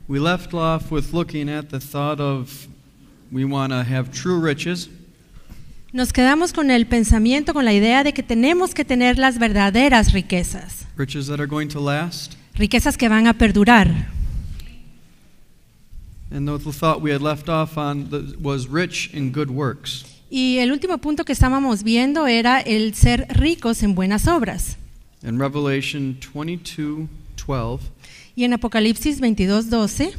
We left off with looking at the thought of we want to have true riches. Nos quedamos con el pensamiento, con la idea de que tenemos que tener las verdaderas riquezas. Riches that are going to last. Riquezas que van a perdurar. And the thought we had left off on was rich in good works. Y el último punto que estábamos viendo era el ser ricos en buenas obras. In Revelation 22:12. Y en Apocalipsis 22:12.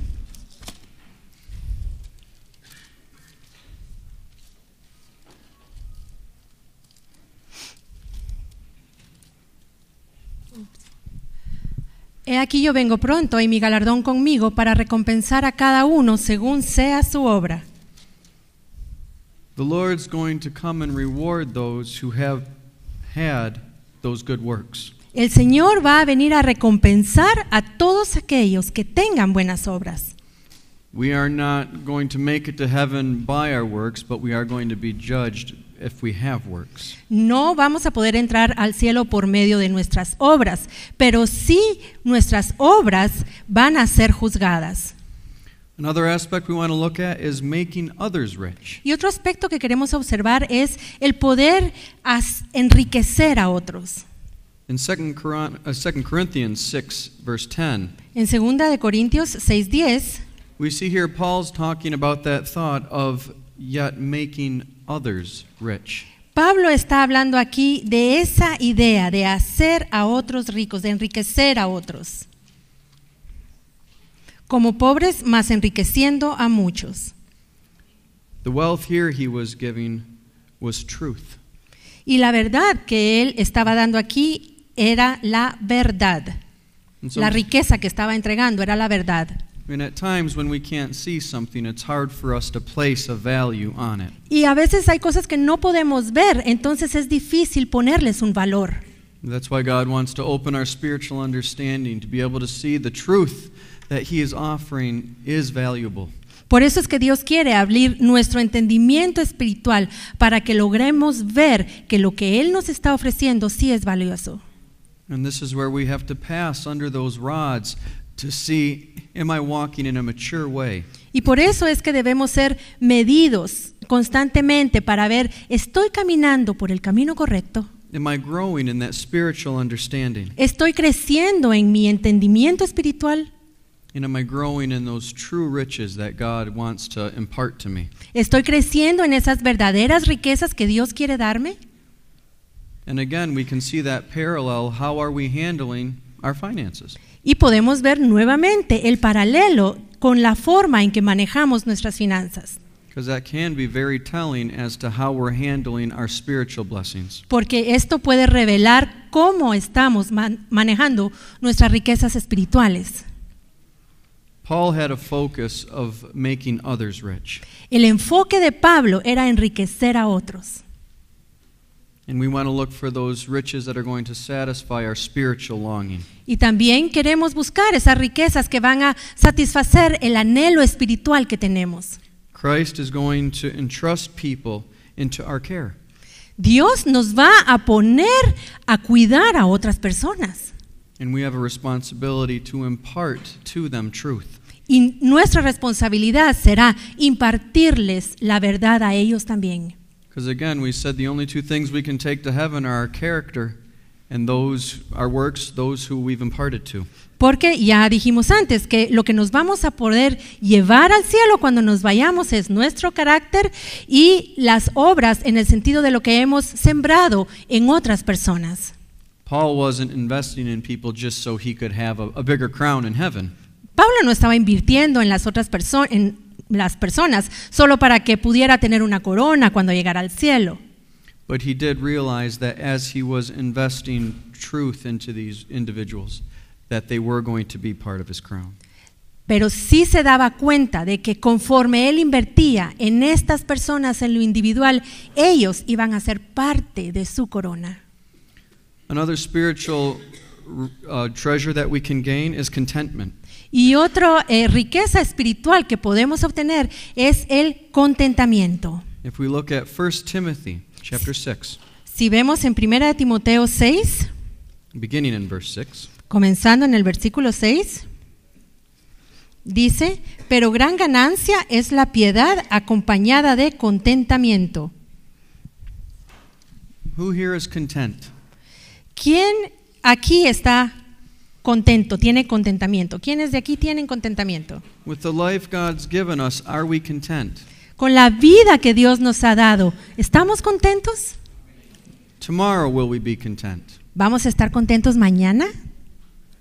He aquí yo vengo pronto y mi galardón conmigo para recompensar a cada uno según sea su obra. The Lord's going to come and reward those who have had those good works. El Señor va a venir a recompensar a todos aquellos que tengan buenas obras. We are not going to make it to heaven by our works, but we are going to be judged if we have works. No vamos a poder entrar al cielo por medio de nuestras obras, pero sí nuestras obras van a ser juzgadas. Another aspect we want to look at is making others rich. Y otro aspecto que queremos observar es el poder enriquecer a otros. In 2 Corinthians 6, verse 10, En 2 Corintios 6:10, we see here Paul's talking about that thought of yet making others rich. Pablo está hablando aquí de esa idea de hacer a otros ricos, de enriquecer a otros. Como pobres, mas enriqueciendo a muchos. The wealth here he was giving was truth. Y la verdad que él estaba dando aquí era la verdad. La riqueza que estaba entregando era la verdad. I mean, at times when we can't see something, it's hard for us to place a value on it. Y a veces hay cosas que no podemos ver, entonces es difícil ponerles un valor. That's why God wants to open our spiritual understanding to be able to see the truth that He is offering is valuable. Por eso es que Dios quiere abrir nuestro entendimiento espiritual para que logremos ver que lo que Él nos está ofreciendo sí es valioso. And this is where we have to pass under those rods to see, am I walking in a mature way? Y por eso es que debemos ser medidos constantemente para ver, ¿estoy caminando por el camino correcto? Am I growing in that spiritual understanding? ¿Estoy creciendo en mi entendimiento espiritual? And am I growing in those true riches that God wants to impart to me? ¿Estoy creciendo en esas verdaderas riquezas que Dios quiere darme? And again, we can see that parallel. How are we handling our finances? Y podemos ver nuevamente el paralelo con la forma en que manejamos nuestras finanzas. Because that can be very telling as to how we're handling our spiritual blessings. Porque esto puede revelar cómo estamos manejando nuestras riquezas espirituales. Paul had a focus of making others rich. El enfoque de Pablo era enriquecer a otros. And we want to look for those riches that are going to satisfy our spiritual longing. Y también queremos buscar esas riquezas que van a satisfacer el anhelo espiritual que tenemos. Christ is going to entrust people into our care. Dios nos va a poner a cuidar a otras personas. And we have a responsibility to impart to them truth. Y nuestra responsabilidad será impartirles la verdad a ellos también. Because again, we said the only two things we can take to heaven are our character and our works, those who we've imparted to. Porque ya dijimos antes que lo que nos vamos a poder llevar al cielo cuando nos vayamos es nuestro carácter y las obras en el sentido de lo que hemos sembrado en otras personas. Paul wasn't investing in people just so he could have a bigger crown in heaven. Pablo no estaba invirtiendo en las otras personas solo para que pudiera tener una corona cuando llegara al cielo. But he did realize that as he was investing truth into these individuals, that they were going to be part of his crown. Pero sí se daba cuenta de que conforme él invertía en estas personas en lo individual, ellos iban a ser parte de su corona. Another spiritual treasure that we can gain is contentment. Y otra riqueza espiritual que podemos obtener es el contentamiento. If we look at 1 Timothy chapter 6, Si vemos en 1 Timoteo 6, beginning in verse 6, comenzando en el versículo 6, dice, pero gran ganancia es la piedad acompañada de contentamiento. Who here is content? ¿Quién aquí está contento, tiene contentamiento? ¿Quiénes de aquí tienen contentamiento? With the life God's given us, are we content? Con la vida que Dios nos ha dado, ¿estamos contentos? Tomorrow will we be content? ¿Vamos a estar contentos mañana?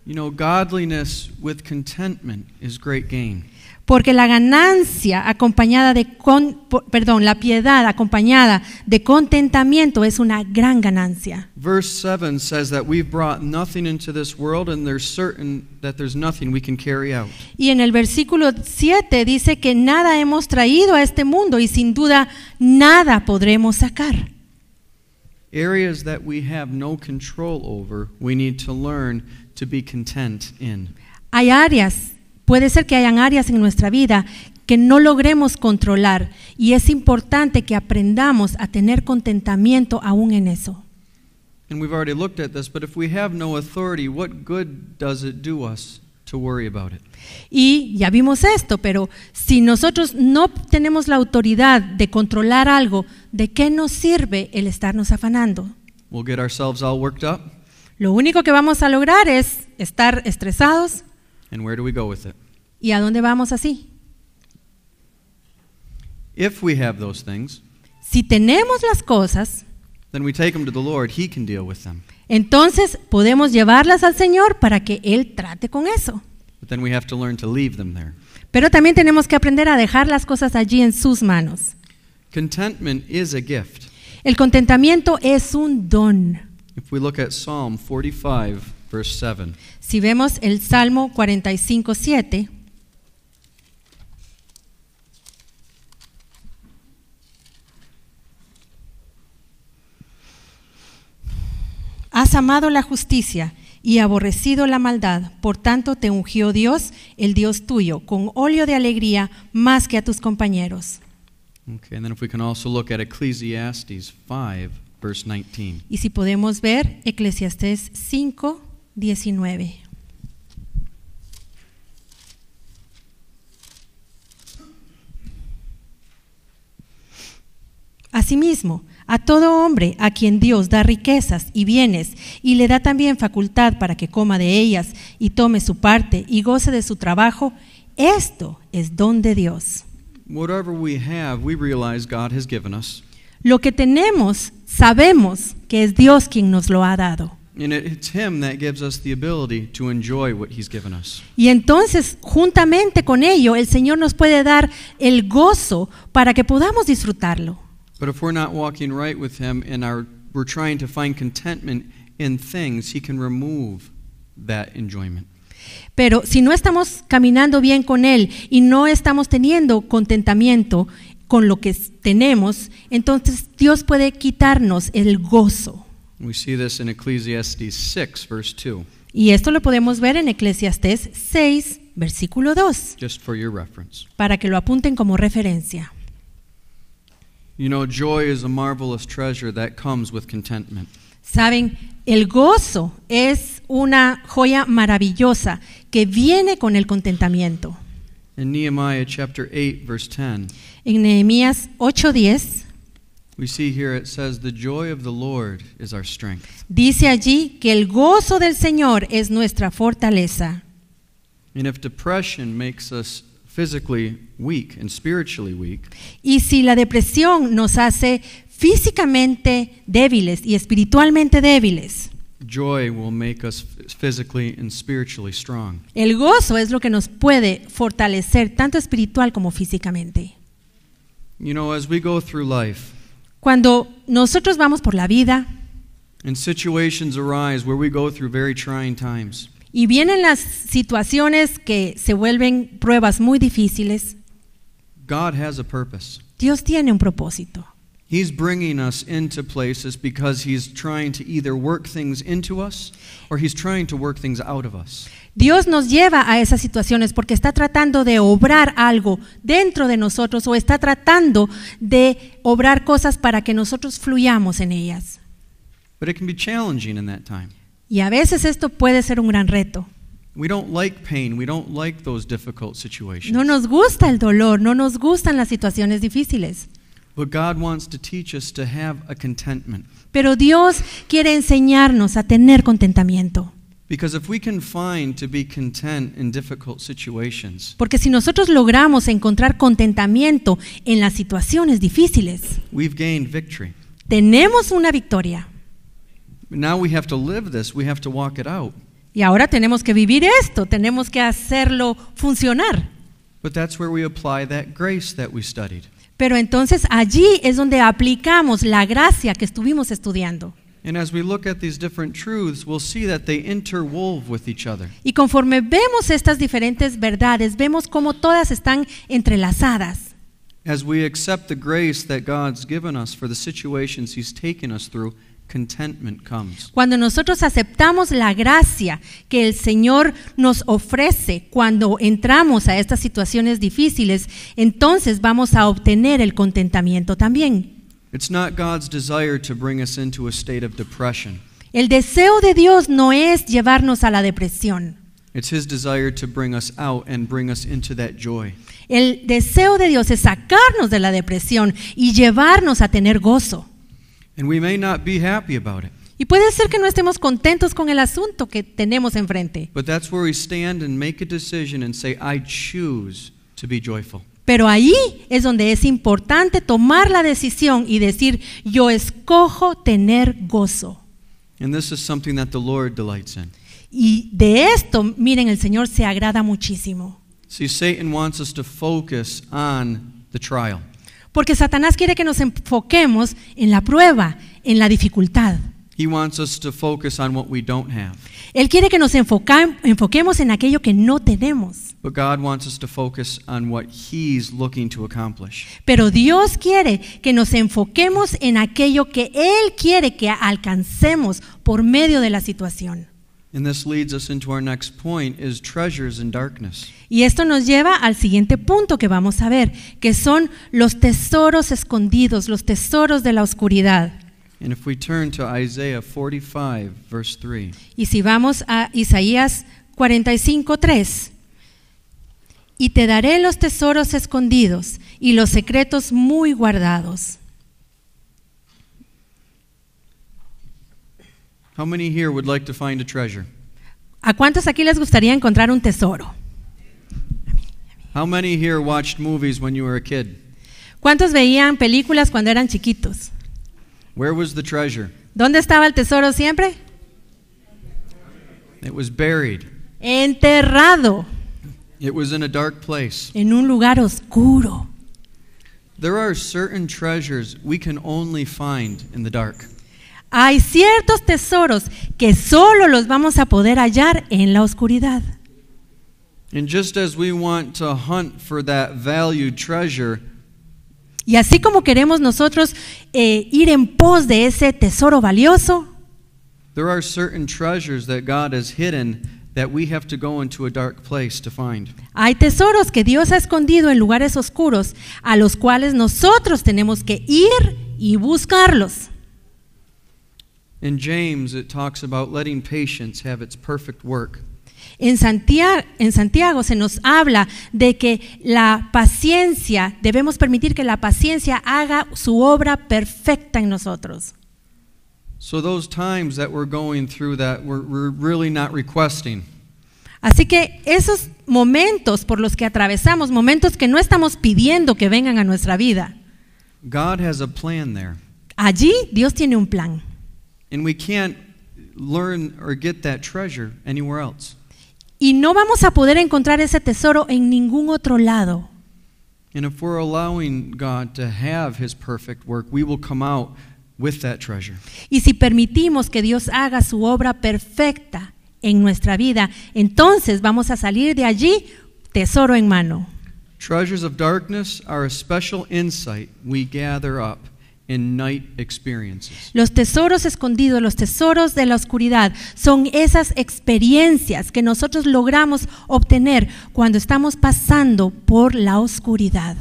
You know, godliness with contentment is great gain. Porque la ganancia acompañada de la piedad acompañada de contentamiento es una gran ganancia. Verse 7 says that we've brought nothing into this world and there's certain that there's nothing we can carry out. Y en el versículo 7 dice que nada hemos traído a este mundo y sin duda nada podremos sacar. Areas that we have no control over, we need to learn to be content in. Puede ser que hayan áreas en nuestra vida que no logremos controlar y es importante que aprendamos a tener contentamiento aún en eso. And we've already looked at this, but if we have no authority, what good does it do us to worry about it? Y ya vimos esto, pero si nosotros no tenemos la autoridad de controlar algo, ¿de qué nos sirve el estarnos afanando? We'll get ourselves all worked up. Lo único que vamos a lograr es estar estresados. And where do we go with it? ¿Y a dónde vamos así? If we have those things, si tenemos las cosas, then we take them to the Lord. He can deal with them. Entonces podemos llevarlas al Señor para que Él trate con eso. But then we have to learn to leave them there. Pero también tenemos que aprender a dejar las cosas allí en sus manos. Contentment is a gift. El contentamiento es un don. If we look at Psalm 45, verse 7. Si vemos el Salmo 45:7, has amado la justicia y aborrecido la maldad, por tanto te ungió Dios, el Dios tuyo, con óleo de alegría más que a tus compañeros. Okay, and then if we can also look at Ecclesiastes 5, verse 19. Y si podemos ver Eclesiastés 5:19. Asimismo, a todo hombre a quien Dios da riquezas y bienes y le da también facultad para que coma de ellas y tome su parte y goce de su trabajo, esto es don de Dios. Whatever we have, we realize God has given us. Lo que tenemos, sabemos que es Dios quien nos lo ha dado. And it's Him that gives us the ability to enjoy what He's given us. Y entonces, juntamente con ello, el Señor nos puede dar el gozo para que podamos disfrutarlo. But if we're not walking right with Him and we're trying to find contentment in things, He can remove that enjoyment. Pero si no estamos caminando bien con Él y no estamos teniendo contentamiento con lo que tenemos, entonces Dios puede quitarnos el gozo. We see this in Ecclesiastes 6, verse 2. Y esto lo podemos ver en Eclesiastés 6, versículo 2, Just for your reference. para que lo apunten como referencia. You know, joy is a marvelous treasure that comes with contentment. Saben, el gozo es una joya maravillosa que viene con el contentamiento. In Nehemiah chapter 8, verse 10, En Nehemías 8:10 we see here it says, "The joy of the Lord is our strength." dice allí que el gozo del Señor es nuestra fortaleza. And if depression makes us physically weak and spiritually weak, Y si la depresión nos hace físicamente débiles y espiritualmente débiles, joy will make us physically and spiritually strong. el gozo es lo que nos puede fortalecer tanto espiritual como físicamente. You know, as we go through life, Cuando nosotros vamos por la vida and situations arise where we go through very trying times, y vienen las situaciones que se vuelven pruebas muy difíciles, God has a purpose. Dios tiene un propósito. He's bringing us into places because He's trying to either work things into us or He's trying to work things out of us. Dios nos lleva a esas situaciones porque está tratando de obrar algo dentro de nosotros o está tratando de obrar cosas para que nosotros fluyamos en ellas. But it can be challenging in that time. Y a veces esto puede ser un gran reto. We don't like pain. We don't like those difficult situations. No nos gusta el dolor, no nos gustan las situaciones difíciles. But God wants to teach us to have a contentment. Pero Dios quiere enseñarnos a tener contentamiento. Because if we can find to be content in difficult situations, Porque si nosotros logramos encontrar contentamiento en las situaciones difíciles, we've gained victory. tenemos una victoria. Now we have to live this. We have to walk it out. Y ahora tenemos que vivir esto, tenemos que hacerlo funcionar. But that's where we apply that grace that we studied. Pero entonces allí es donde aplicamos la gracia que estuvimos estudiando. And as we look at these different truths, we'll see that they interwove with each other. Y conforme vemos estas diferentes verdades, vemos cómo todas están entrelazadas. As we accept the grace that God's given us for the situations He's taken us through, contentment comes. Cuando nosotros aceptamos la gracia que el Señor nos ofrece cuando entramos a estas situaciones difíciles, entonces vamos a obtener el contentamiento también. It's not God's desire to bring us into a state of depression. El deseo de Dios no es llevarnos a la depresión. It's His desire to bring us out and bring us into that joy. El deseo de Dios es sacarnos de la depresión y llevarnos a tener gozo. And we may not be happy about it, Y puede ser que no estemos contentos con el asunto que tenemos enfrente, but that's where we stand and make a decision and say, I choose to be joyful. pero ahí es donde es importante tomar la decisión y decir, yo escojo tener gozo. And this is something that the Lord delights in. Y de esto, miren, el Señor se agrada muchísimo. See, Satan wants us to focus on the trial. Porque Satanás quiere que nos enfoquemos en la prueba, en la dificultad. He wants us to focus on what we don't have. Él quiere que nos enfoquemos en aquello que no tenemos. But God wants us to focus on what He's looking to accomplish. Pero Dios quiere que nos enfoquemos en aquello que Él quiere que alcancemos por medio de la situación. And this leads us into our next point, is treasures in darkness. Y esto nos lleva al siguiente punto que vamos a ver, que son los tesoros escondidos, los tesoros de la oscuridad. And if we turn to Isaiah 45, verse 3, Y si vamos a Isaías 45:3, y te daré los tesoros escondidos y los secretos muy guardados. how many here would like to find a treasure? ¿A cuántos aquí les gustaría encontrar un tesoro? How many here watched movies when you were a kid? ¿Cuántos veían películas cuando eran chiquitos? Where was the treasure? ¿Dónde estaba el tesoro siempre? It was buried. Enterrado It was in a dark place. en un lugar oscuro. There are certain treasures we can only find in the dark. Hay ciertos tesoros que solo los vamos a poder hallar en la oscuridad. And just as we want to hunt for that valued treasure, Y así como queremos nosotros ir en pos de ese tesoro valioso, there are certain treasures that God has hidden that we have to go into a dark place to find. hay tesoros que Dios ha escondido en lugares oscuros a los cuales nosotros tenemos que ir y buscarlos. In James, it talks about letting patience have its perfect work. En Santiago se nos habla de que la paciencia, debemos permitir que la paciencia haga su obra perfecta en nosotros. So those times that we're going through that we're really not requesting, Así que esos momentos por los que atravesamos, momentos que no estamos pidiendo que vengan a nuestra vida, God has a plan there. allí Dios tiene un plan. And we can't learn or get that treasure anywhere else. Y no vamos a poder encontrar ese tesoro en ningún otro lado. And if we're allowing God to have His perfect work, we will come out with that treasure. Y si permitimos que Dios haga su obra perfecta en nuestra vida, entonces vamos a salir de allí tesoro en mano. Treasures of darkness are a special insight we gather up in night experiences. Los tesoros escondidos, los tesoros de la oscuridad, son esas experiencias que nosotros logramos obtener cuando estamos pasando por la oscuridad.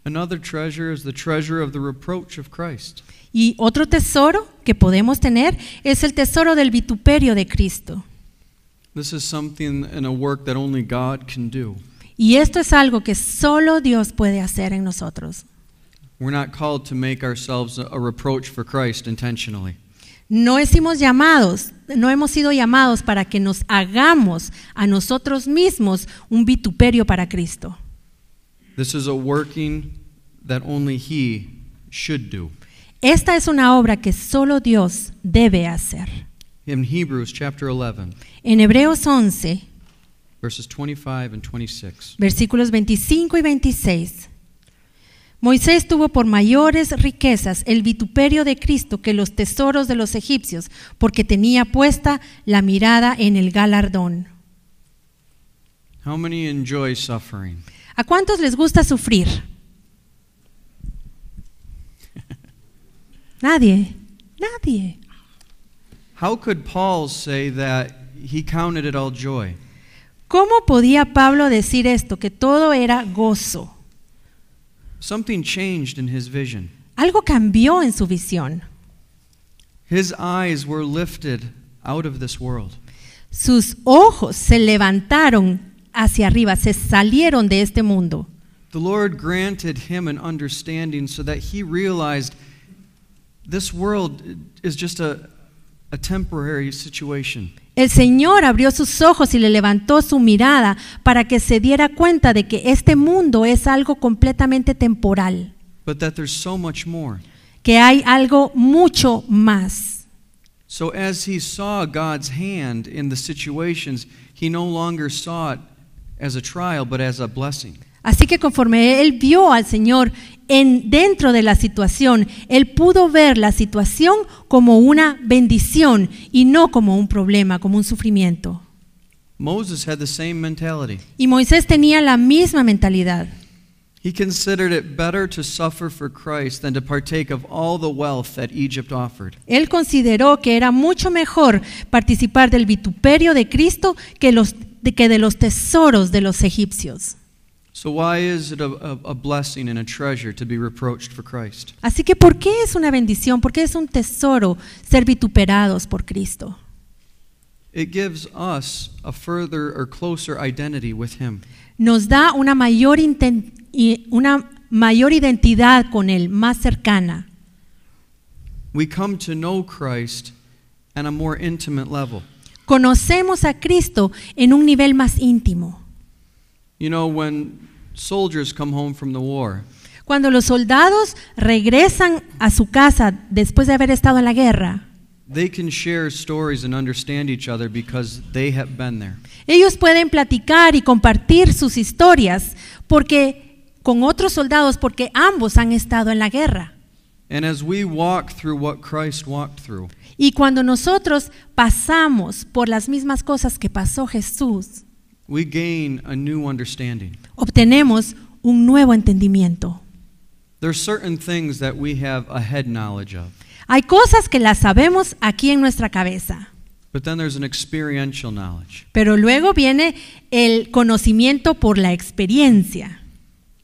Another treasure is the treasure of the reproach of Christ. Y otro tesoro que podemos tener es el tesoro del vituperio de Cristo. This is something in a work that only God can do. Y esto es algo que solo Dios puede hacer en nosotros. We're not called to make ourselves a reproach for Christ intentionally. No hemos sido llamados para que nos hagamos a nosotros mismos un vituperio para Cristo. This is a working that only He should do. Esta es una obra que solo Dios debe hacer. In Hebrews chapter 11, En Hebreos 11, verses 25 and 26. versículos 25 y 26. Moisés tuvo por mayores riquezas el vituperio de Cristo que los tesoros de los egipcios, porque tenía puesta la mirada en el galardón. How many enjoy suffering? ¿A cuántos les gusta sufrir? Nadie. How could Paul say that he counted it all joy? ¿Cómo podía Pablo decir esto, que todo era gozo? Something changed in his vision. Algo cambió en su visión. His eyes were lifted out of this world. Sus ojos se levantaron hacia arriba, se salieron de este mundo. The Lord granted him an understanding so that he realized this world is just a temporary situation. El Señor abrió sus ojos y le levantó su mirada para que se diera cuenta de que este mundo es algo completamente temporal, But that there's so much more. que hay algo mucho más. So as he saw God's hand in the situations, he no longer saw it as a trial, but as a blessing. Así que conforme él vio al Señor dentro de la situación, él pudo ver la situación como una bendición y no como un problema, como un sufrimiento. Moses had the same mentality. Y Moisés tenía la misma mentalidad. He considered it better to suffer for Christ than to partake of all the wealth that Egypt offered. Él consideró que era mucho mejor participar del vituperio de Cristo que de los tesoros de los egipcios. So why is it a blessing and a treasure to be reproached for Christ? Así que ¿por qué es una bendición? ¿Por qué es un tesoro ser vituperados por Cristo? It gives us a further or closer identity with Him. Nos da una mayor identidad con Él, más cercana. We come to know Christ at a more intimate level. Conocemos a Cristo en un nivel más íntimo. You know, when soldiers come home from the war, Cuando los soldados regresan a su casa después de haber estado en la guerra, they can share stories and understand each other because they have been there. ellos pueden platicar y compartir sus historias con otros soldados porque ambos han estado en la guerra. And as we walk through what Christ walked through, Y cuando nosotros pasamos por las mismas cosas que pasó Jesús, we gain a new understanding. obtenemos un nuevo entendimiento. There's certain things that we have a head knowledge of, Hay cosas que las sabemos aquí en nuestra cabeza, but then there's an experiential knowledge. pero luego viene el conocimiento por la experiencia.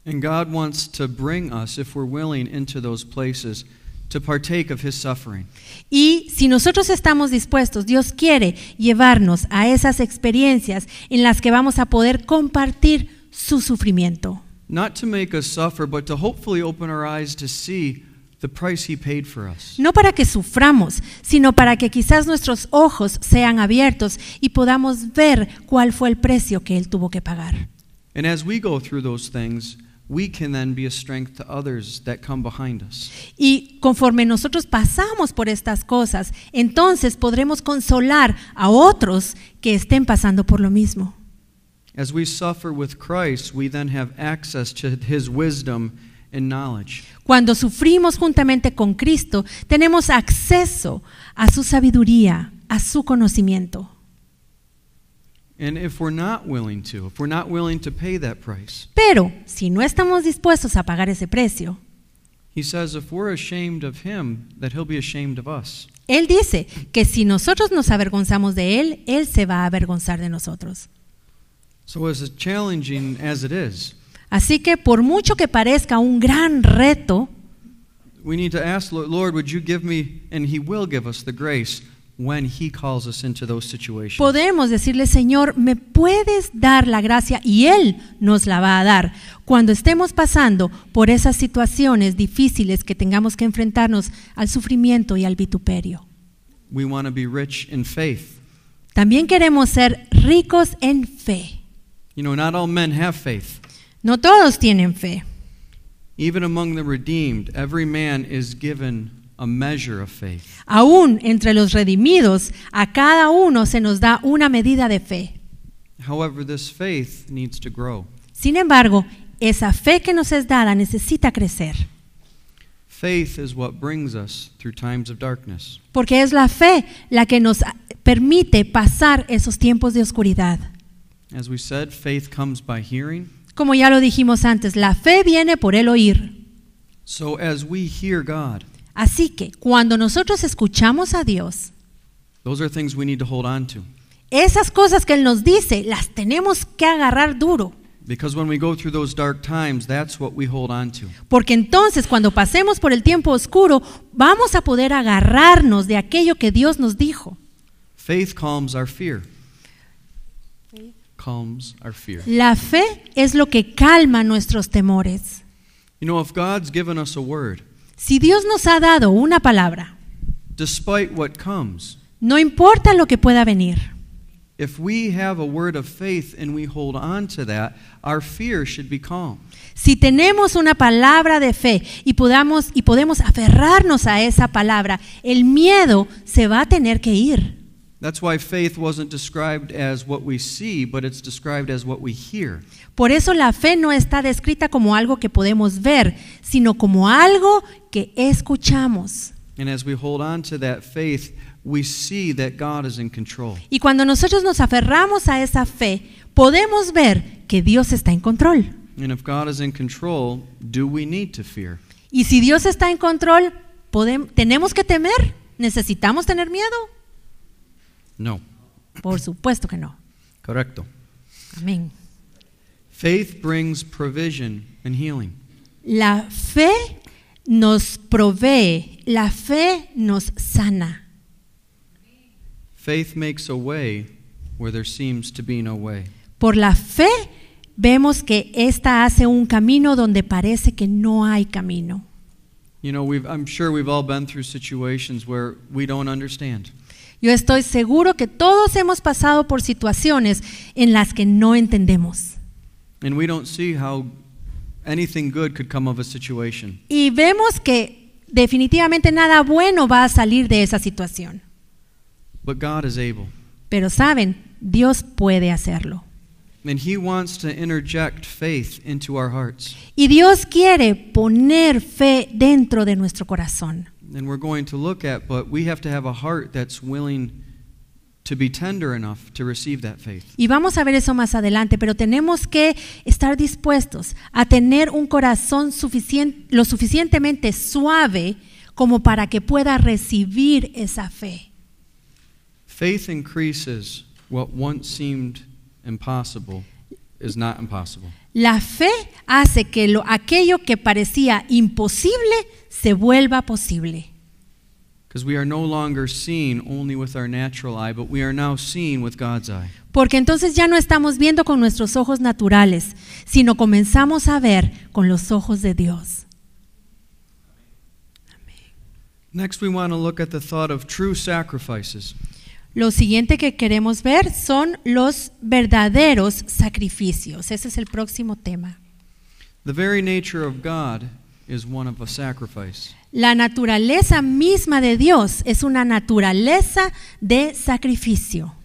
And God wants to bring us, if we're willing, into those places to partake of His suffering. Y si nosotros estamos dispuestos, Dios quiere llevarnos a esas experiencias en las que vamos a poder compartir su sufrimiento. Not to make us suffer, but to hopefully open our eyes to see the price He paid for us. No para que suframos, sino para que quizás nuestros ojos sean abiertos y podamos ver cuál fue el precio que Él tuvo que pagar. And as we go through those things, we can then be a strength to others that come behind us. Y conforme nosotros pasamos por estas cosas, entonces podremos consolar a otros que estén pasando por lo mismo. As we suffer with Christ, we then have access to His wisdom and knowledge. Cuando sufrimos juntamente con Cristo, tenemos acceso a su sabiduría, a su conocimiento. And if we're not willing to pay that price, Pero si no estamos dispuestos a pagar ese precio, He says if we're ashamed of Him, that He'll be ashamed of us. Él dice que si nosotros nos avergonzamos de Él, Él se va a avergonzar de nosotros. So as challenging as it is, Así que por mucho que parezca un gran reto, we need to ask, Lord, would you give me, and He will give us the grace, when He calls us into those situations. Podemos decirle, Señor, ¿me puedes dar la gracia? Y Él nos la va a dar. Cuando estemos pasando por esas situaciones difíciles que tengamos que enfrentarnos al sufrimiento y al vituperio. We want to be rich in faith. También queremos ser ricos en fe. You know, not all men have faith. No todos tienen fe. Even among the redeemed, every man is given a measure of faith. Aún entre los redimidos, a cada uno se nos da una medida de fe. However, this faith needs to grow. Sin embargo, esa fe que nos es dada necesita crecer. Faith is what brings us through times of darkness. Porque es la fe la que nos permite pasar esos tiempos de oscuridad. As we said, faith comes by hearing. Como ya lo dijimos antes, la fe viene por el oír. So as we hear God, Así que cuando nosotros escuchamos a Dios, those are things we need to hold on to. esas cosas que Él nos dice, las tenemos que agarrar duro. Because when we go through those dark times, that's what we hold on to. Porque entonces cuando pasemos por el tiempo oscuro, vamos a poder agarrarnos de aquello que Dios nos dijo. Faith calms our fear. Calms our fear. La fe es lo que calma nuestros temores. You know, if God's given us a word, Si Dios nos ha dado una palabra, despite what comes, no importa lo que pueda venir, if we have a word of faith and we hold on to that, our fear should be calm. si tenemos una palabra de fe y podemos aferrarnos a esa palabra, el miedo se va a tener que ir. That's why faith wasn't described as what we see, but it's described as what we hear. Por eso la fe no está descrita como algo que podemos ver, sino como algo que escuchamos. And as we hold on to that faith, we see that God is in control. Y cuando nosotros nos aferramos a esa fe, podemos ver que Dios está en control. And if God is in control, do we need to fear? Y si Dios está en control, ¿tenemos que temer? ¿Necesitamos tener miedo? No. Por supuesto que no. Correcto. Amén. Faith brings provision and healing. La fe nos provee, la fe nos sana. Faith makes a way where there seems to be no way. Por la fe vemos que esta hace un camino donde parece que no hay camino. You know, I'm sure we've all been through situations where we don't understand. Yo estoy seguro que todos hemos pasado por situaciones en las que no entendemos. And we don't see how anything good could come of a situation. Y vemos que definitivamente nada bueno va a salir de esa situación. But God is able. Pero saben, Dios puede hacerlo. And He wants to interject faith into our hearts. Y Dios quiere poner fe dentro de nuestro corazón. And we're going to look at, but we have to have a heart that's willing to be tender enough to receive that faith. Y vamos a ver eso más adelante, pero tenemos que estar dispuestos a tener un corazón lo suficientemente suave como para que pueda recibir esa fe. Faith increases what once seemed impossible is not impossible. La fe hace que aquello que parecía imposible se vuelva posible. Because we are no longer seeing only with our natural eye, but we are now seeing with God's eye. Porque entonces ya no estamos viendo con nuestros ojos naturales, sino comenzamos a ver con los ojos de Dios. Next, we want to look at the thought of true sacrifices. Lo siguiente que queremos ver son los verdaderos sacrificios. Ese es el próximo tema. The very nature of God is one of a sacrifice. La naturaleza misma de Dios es una naturaleza de sacrificio.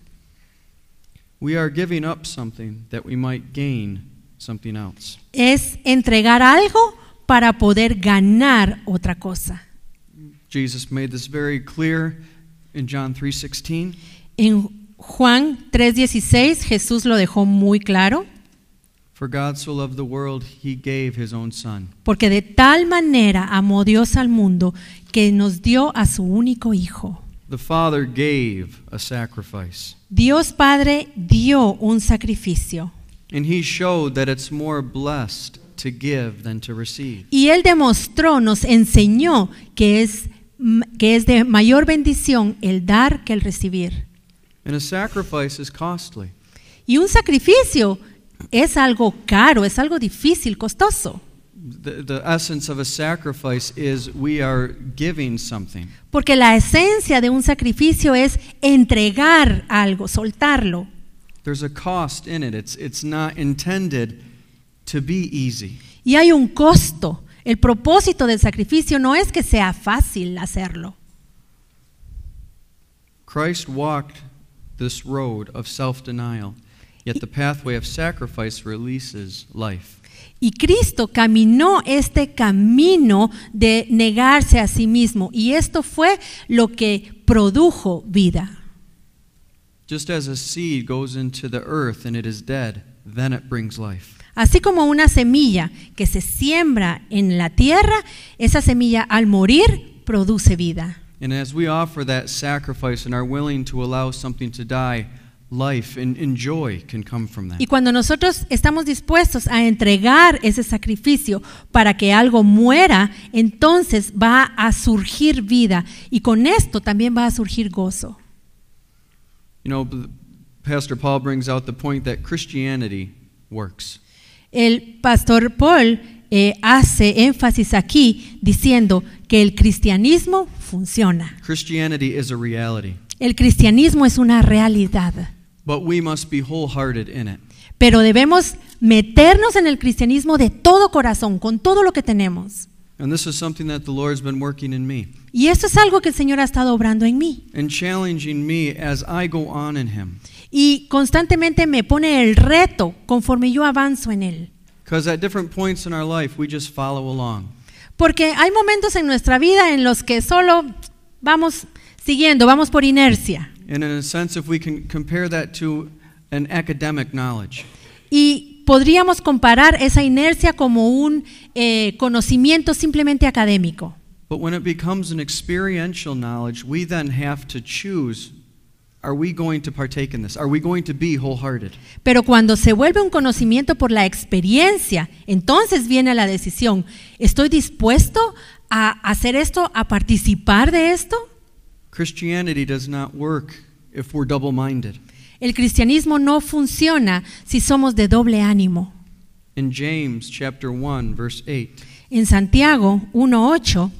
We are giving up something that we might gain something else. Es entregar algo para poder ganar otra cosa. Jesus made this very clear in John 3:16. En Juan 3:16 Jesús lo dejó muy claro. For God so loved the world, He gave His own Son. Porque de tal manera amó Dios al mundo que nos dio a su único Hijo. The Father gave a sacrifice. Dios Padre dio un sacrificio. And He showed that it's more blessed to give than to receive. Y Él demostró, nos enseñó que es que es de mayor bendición el dar que el recibir. And a sacrifice is costly. Y un sacrificio es algo caro, es algo difícil, costoso. The essence of a sacrifice is we are giving something. Porque la esencia de un sacrificio es entregar algo, soltarlo. There's a cost in it. It's not intended to be easy. Y hay un costo. El propósito del sacrificio no es que sea fácil hacerlo. Christ walked this road of self-denial, yet the pathway of sacrifice releases life. Y Cristo caminó este camino de negarse a sí mismo, y esto fue lo que produjo vida. Just as a seed goes into the earth and it is dead, then it brings life. Así como una semilla que se siembra en la tierra, esa semilla al morir produce vida. And as we offer that sacrifice and are willing to allow something to die, life and joy can come from that. Y cuando nosotros estamos dispuestos a entregar ese sacrificio para que algo muera, entonces va a surgir vida, y con esto también va a surgir gozo. You know, Pastor Paul brings out the point that Christianity works. El pastor Paul hace énfasis aquí diciendo que el cristianismo funciona. Christianity is a reality. El cristianismo es una realidad, But we must be wholehearted in it. pero debemos meternos en el cristianismo de todo corazón, con todo lo que tenemos. And this is something that the Lord's been working in me Y esto es algo que el Señor ha estado obrando en mí. and challenging me as I go on in Him. Y constantemente me pone el reto conforme yo avanzo en Él. Because at different points in our life, we just follow along. Porque hay momentos en nuestra vida en los que solo vamos siguiendo, vamos por inercia. And in a sense, if we can compare that to an academic knowledge, Y podríamos comparar esa inercia como un conocimiento simplemente académico. but when it becomes an experiential knowledge, we then have to choose, are we going to partake in this? Are we going to be wholehearted? Pero cuando se vuelve un conocimiento por la experiencia, entonces viene la decisión: ¿estoy dispuesto a hacer esto, a participar de esto? Christianity does not work if we're double-minded. El cristianismo no funciona si somos de doble ánimo. In James chapter 1, verse 8, En Santiago 1:8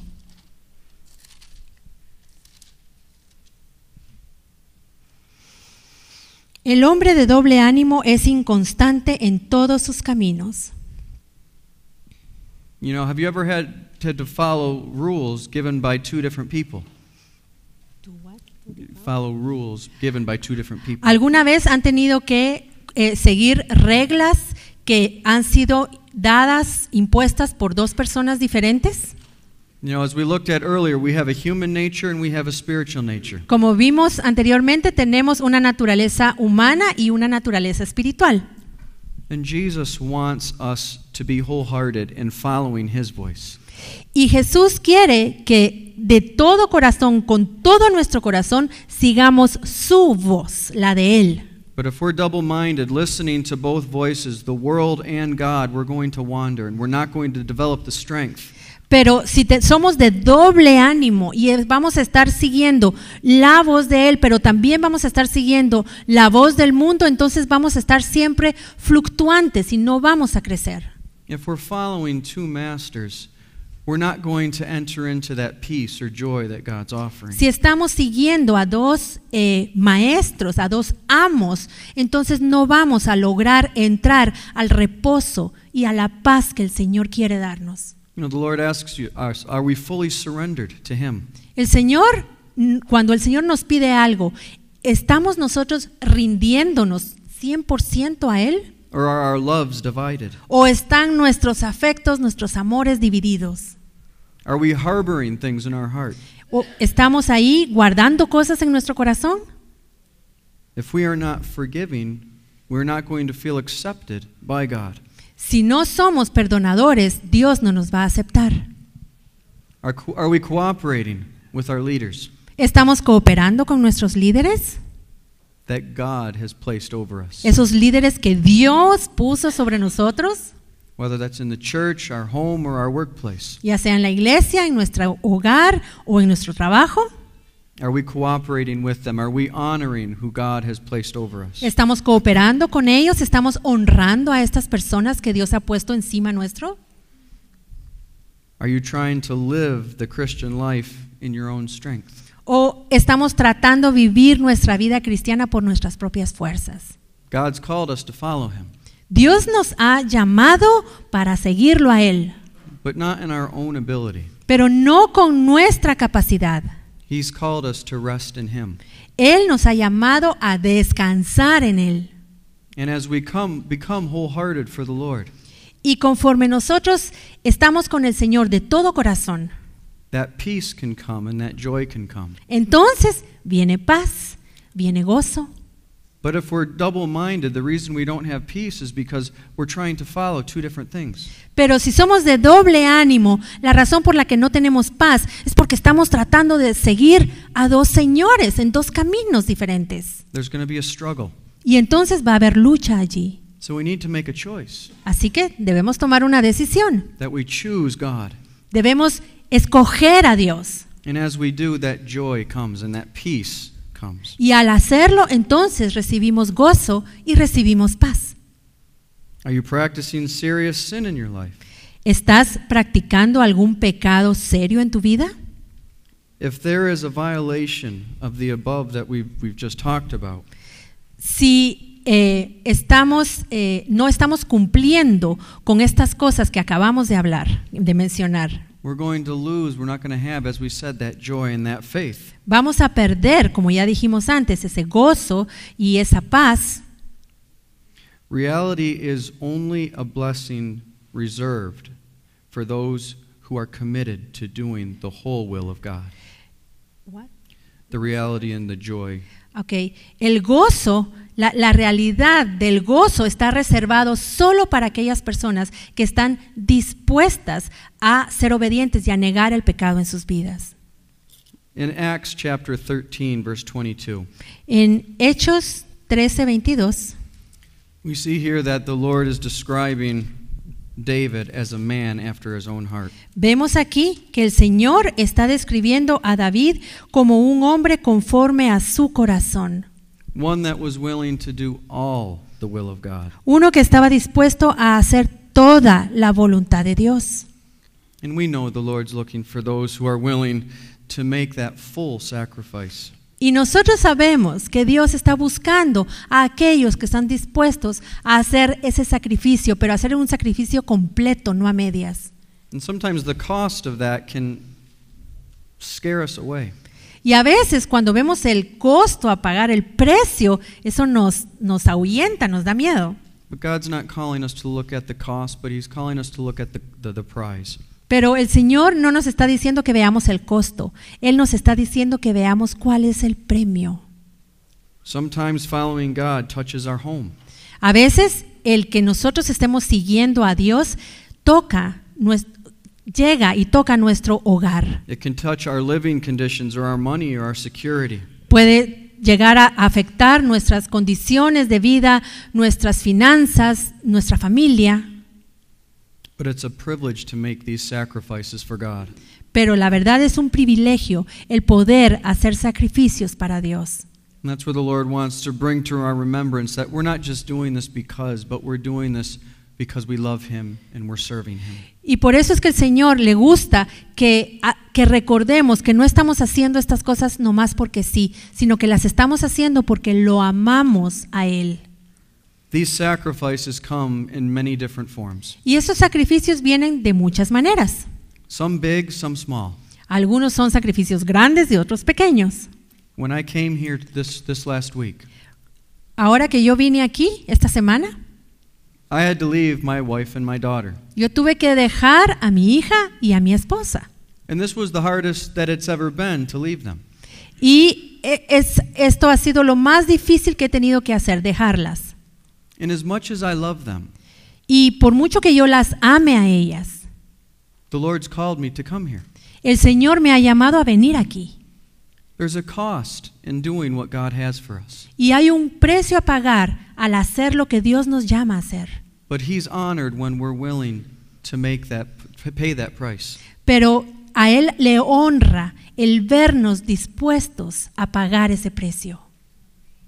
el hombre de doble ánimo es inconstante en todos sus caminos. you know, have you ever had to follow rules given by two different people? Follow rules given by two different people. ¿Alguna vez han tenido que seguir reglas que han sido dadas, impuestas por dos personas diferentes? You know, as we looked at earlier, we have a human nature and we have a spiritual nature. Como vimos anteriormente, tenemos una naturaleza humana y una naturaleza espiritual. And Jesus wants us to be wholehearted in following His voice. Y Jesús quiere que de todo corazón, con todo nuestro corazón, sigamos su voz, la de Él. But if we're double-minded, listening to both voices, the world and God, we're going to wander and we're not going to develop the strength. Pero si somos de doble ánimo y vamos a estar siguiendo la voz de Él, pero también vamos a estar siguiendo la voz del mundo, entonces vamos a estar siempre fluctuantes y no vamos a crecer. If we're following two masters, we're not going to enter into that peace or joy that God's offering. Si estamos siguiendo a dos maestros, a dos amos, entonces no vamos a lograr entrar al reposo y a la paz que el Señor quiere darnos. You know, the Lord asks us, are we fully surrendered to Him? El Señor, cuando el Señor nos pide algo, ¿estamos nosotros rindiéndonos 100% a Él? Or are our loves divided? ¿O están nuestros afectos, nuestros amores divididos? Are we harboring things in our heart? ¿O estamos ahí guardando cosas en nuestro corazón? If we are not forgiving, we're not going to feel accepted by God. Si no somos perdonadores, Dios no nos va a aceptar. Are we cooperating with our leaders ¿Estamos cooperando con nuestros líderes? that God has placed over us? Esos líderes que Dios puso sobre nosotros. whether that's in the church, our home, or our workplace? ya sea en la iglesia, en nuestro hogar o en nuestro trabajo. Are we cooperating with them? Are we honoring who God has placed over us? ¿Estamos cooperando con ellos? ¿Estamos honrando a estas personas que Dios ha puesto encima nuestro? Are you trying to live the Christian life in your own strength? ¿O estamos tratando de vivir nuestra vida cristiana por nuestras propias fuerzas? God's called us to follow him, Dios nos ha llamado para seguirlo a Él, but not in our own ability. pero no con nuestra capacidad. He's called us to rest in him. Él nos ha llamado a descansar en Él. And as we become wholehearted for the Lord, Y conforme nosotros estamos con el Señor de todo corazón, that peace can come and that joy can come. entonces viene paz, viene gozo. But if we're double-minded, the reason we don't have peace is because we're trying to follow two different things. Pero si somos de doble ánimo, la razón por la que no tenemos paz es porque estamos tratando de seguir a dos señores en dos caminos diferentes. There's going to be a struggle. Y entonces va a haber lucha allí. So we need to make a choice Así que debemos tomar una decisión. that we choose God. Debemos escoger a Dios. And as we do, that joy comes and that peace comes. Y al hacerlo, entonces recibimos gozo y recibimos paz. Are you practicing serious sin in your life? ¿Estás practicando algún pecado serio en tu vida? If there is a violation of the above that we've just talked about, Si no estamos cumpliendo con estas cosas que acabamos de hablar, de mencionar, we're not going to have, as we said, that joy and that faith. vamos a perder, como ya dijimos antes, ese gozo y esa paz. Reality is only a blessing reserved for those who are committed to doing the whole will of God. The reality and the joy. Okay. El gozo, la realidad del gozo está reservado solo para aquellas personas que están dispuestas a ser obedientes y a negar el pecado en sus vidas. In Acts chapter 13, verse 22, En Hechos 13:22, we see here that the Lord is describing David as a man after his own heart. vemos aquí que el Señor está describiendo a David como un hombre conforme a su corazón. One that was willing to do all the will of God. Uno que estaba dispuesto a hacer toda la voluntad de Dios. And we know the Lord's looking for those who are willing to make that full sacrifice. Y nosotros sabemos que Dios está buscando a aquellos que están dispuestos a hacer ese sacrificio, pero hacer un sacrificio completo, no a medias. And sometimes the cost of that can scare us away. Y a veces cuando vemos el costo a pagar, el precio, eso nos ahuyenta, nos da miedo. But God's not calling us to look at the cost, but He's calling us to look at the prize. Pero el Señor no nos está diciendo que veamos el costo, Él nos está diciendo que veamos cuál es el premio. Sometimes following God touches our home. A veces el que nosotros estemos siguiendo a Dios llega y toca nuestro hogar. It can touch our living conditions or our money or our security. Puede llegar a afectar nuestras condiciones de vida, nuestras finanzas, nuestra familia. But it's a privilege to make these sacrifices for God. Pero la verdad es un privilegio el poder hacer sacrificios para Dios. And that's where the Lord wants to bring to our remembrance that we're not just doing this because, but we're doing this because we love Him and we're serving Him. Y por eso es que el Señor le gusta que recordemos que no estamos haciendo estas cosas nomás porque sí, sino que las estamos haciendo porque lo amamos a Él. These sacrifices come in many different forms. Y esos sacrificios vienen de muchas maneras. Some big, some small. Algunos son sacrificios grandes y otros pequeños. When I came here this last week, Ahora que yo vine aquí esta semana, I had to leave my wife and my daughter. yo tuve que dejar a mi hija y a mi esposa. And this was the hardest that it's ever been to leave them. Y esto ha sido lo más difícil que he tenido que hacer, dejarlas. And as much as I love them, Y por mucho que yo las ame a ellas, the Lord's called me to come here. el Señor me ha llamado a venir aquí. There's a cost in doing what God has for us. Y hay un precio a pagar al hacer lo que Dios nos llama a hacer. But he's honored when we're willing to pay that price. Pero a Él le honra el vernos dispuestos a pagar ese precio.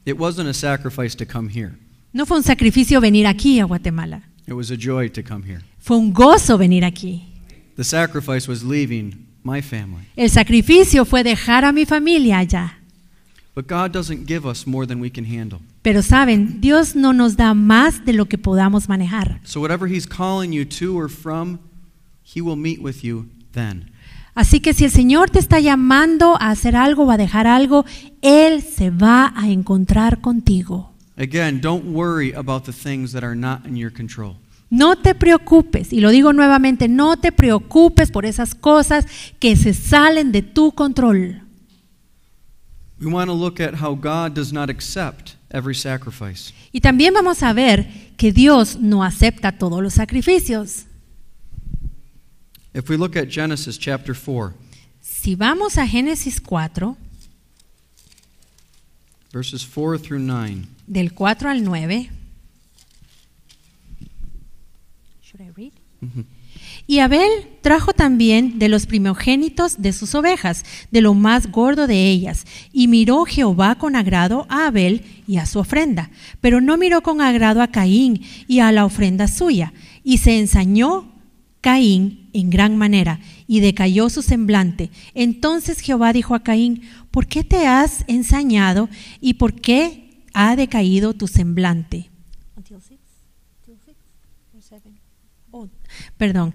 It wasn't a sacrifice to come here. No fue un sacrificio venir aquí a Guatemala. It was a joy to come here. Fue un gozo venir aquí. The sacrifice was leaving my family. El sacrificio fue dejar a mi familia allá. But God doesn't give us more than we can handle. Pero saben, Dios no nos da más de lo que podamos manejar. So whatever he's calling you to or from, he will meet with you then. Así que si el Señor te está llamando a hacer algo o a dejar algo, Él se va a encontrar contigo. Again, don't worry about the things that are not in your control. No te preocupes, y lo digo nuevamente, no te preocupes por esas cosas que se salen de tu control. We want to look at how God does not accept every sacrifice. Y también vamos a ver que Dios no acepta todos los sacrificios. If we look at Genesis chapter 4, Si vamos a Génesis 4, verses 4 through 9. del 4 al 9. Should I read? Y Abel trajo también de los primogénitos de sus ovejas, de lo más gordo de ellas. Y miró Jehová con agrado a Abel y a su ofrenda, pero no miró con agrado a Caín y a la ofrenda suya. Y se ensañó Caín en gran manera, y decayó su semblante. Entonces Jehová dijo a Caín: ¿por qué te has ensañado y por qué ha decaído tu semblante? Perdón.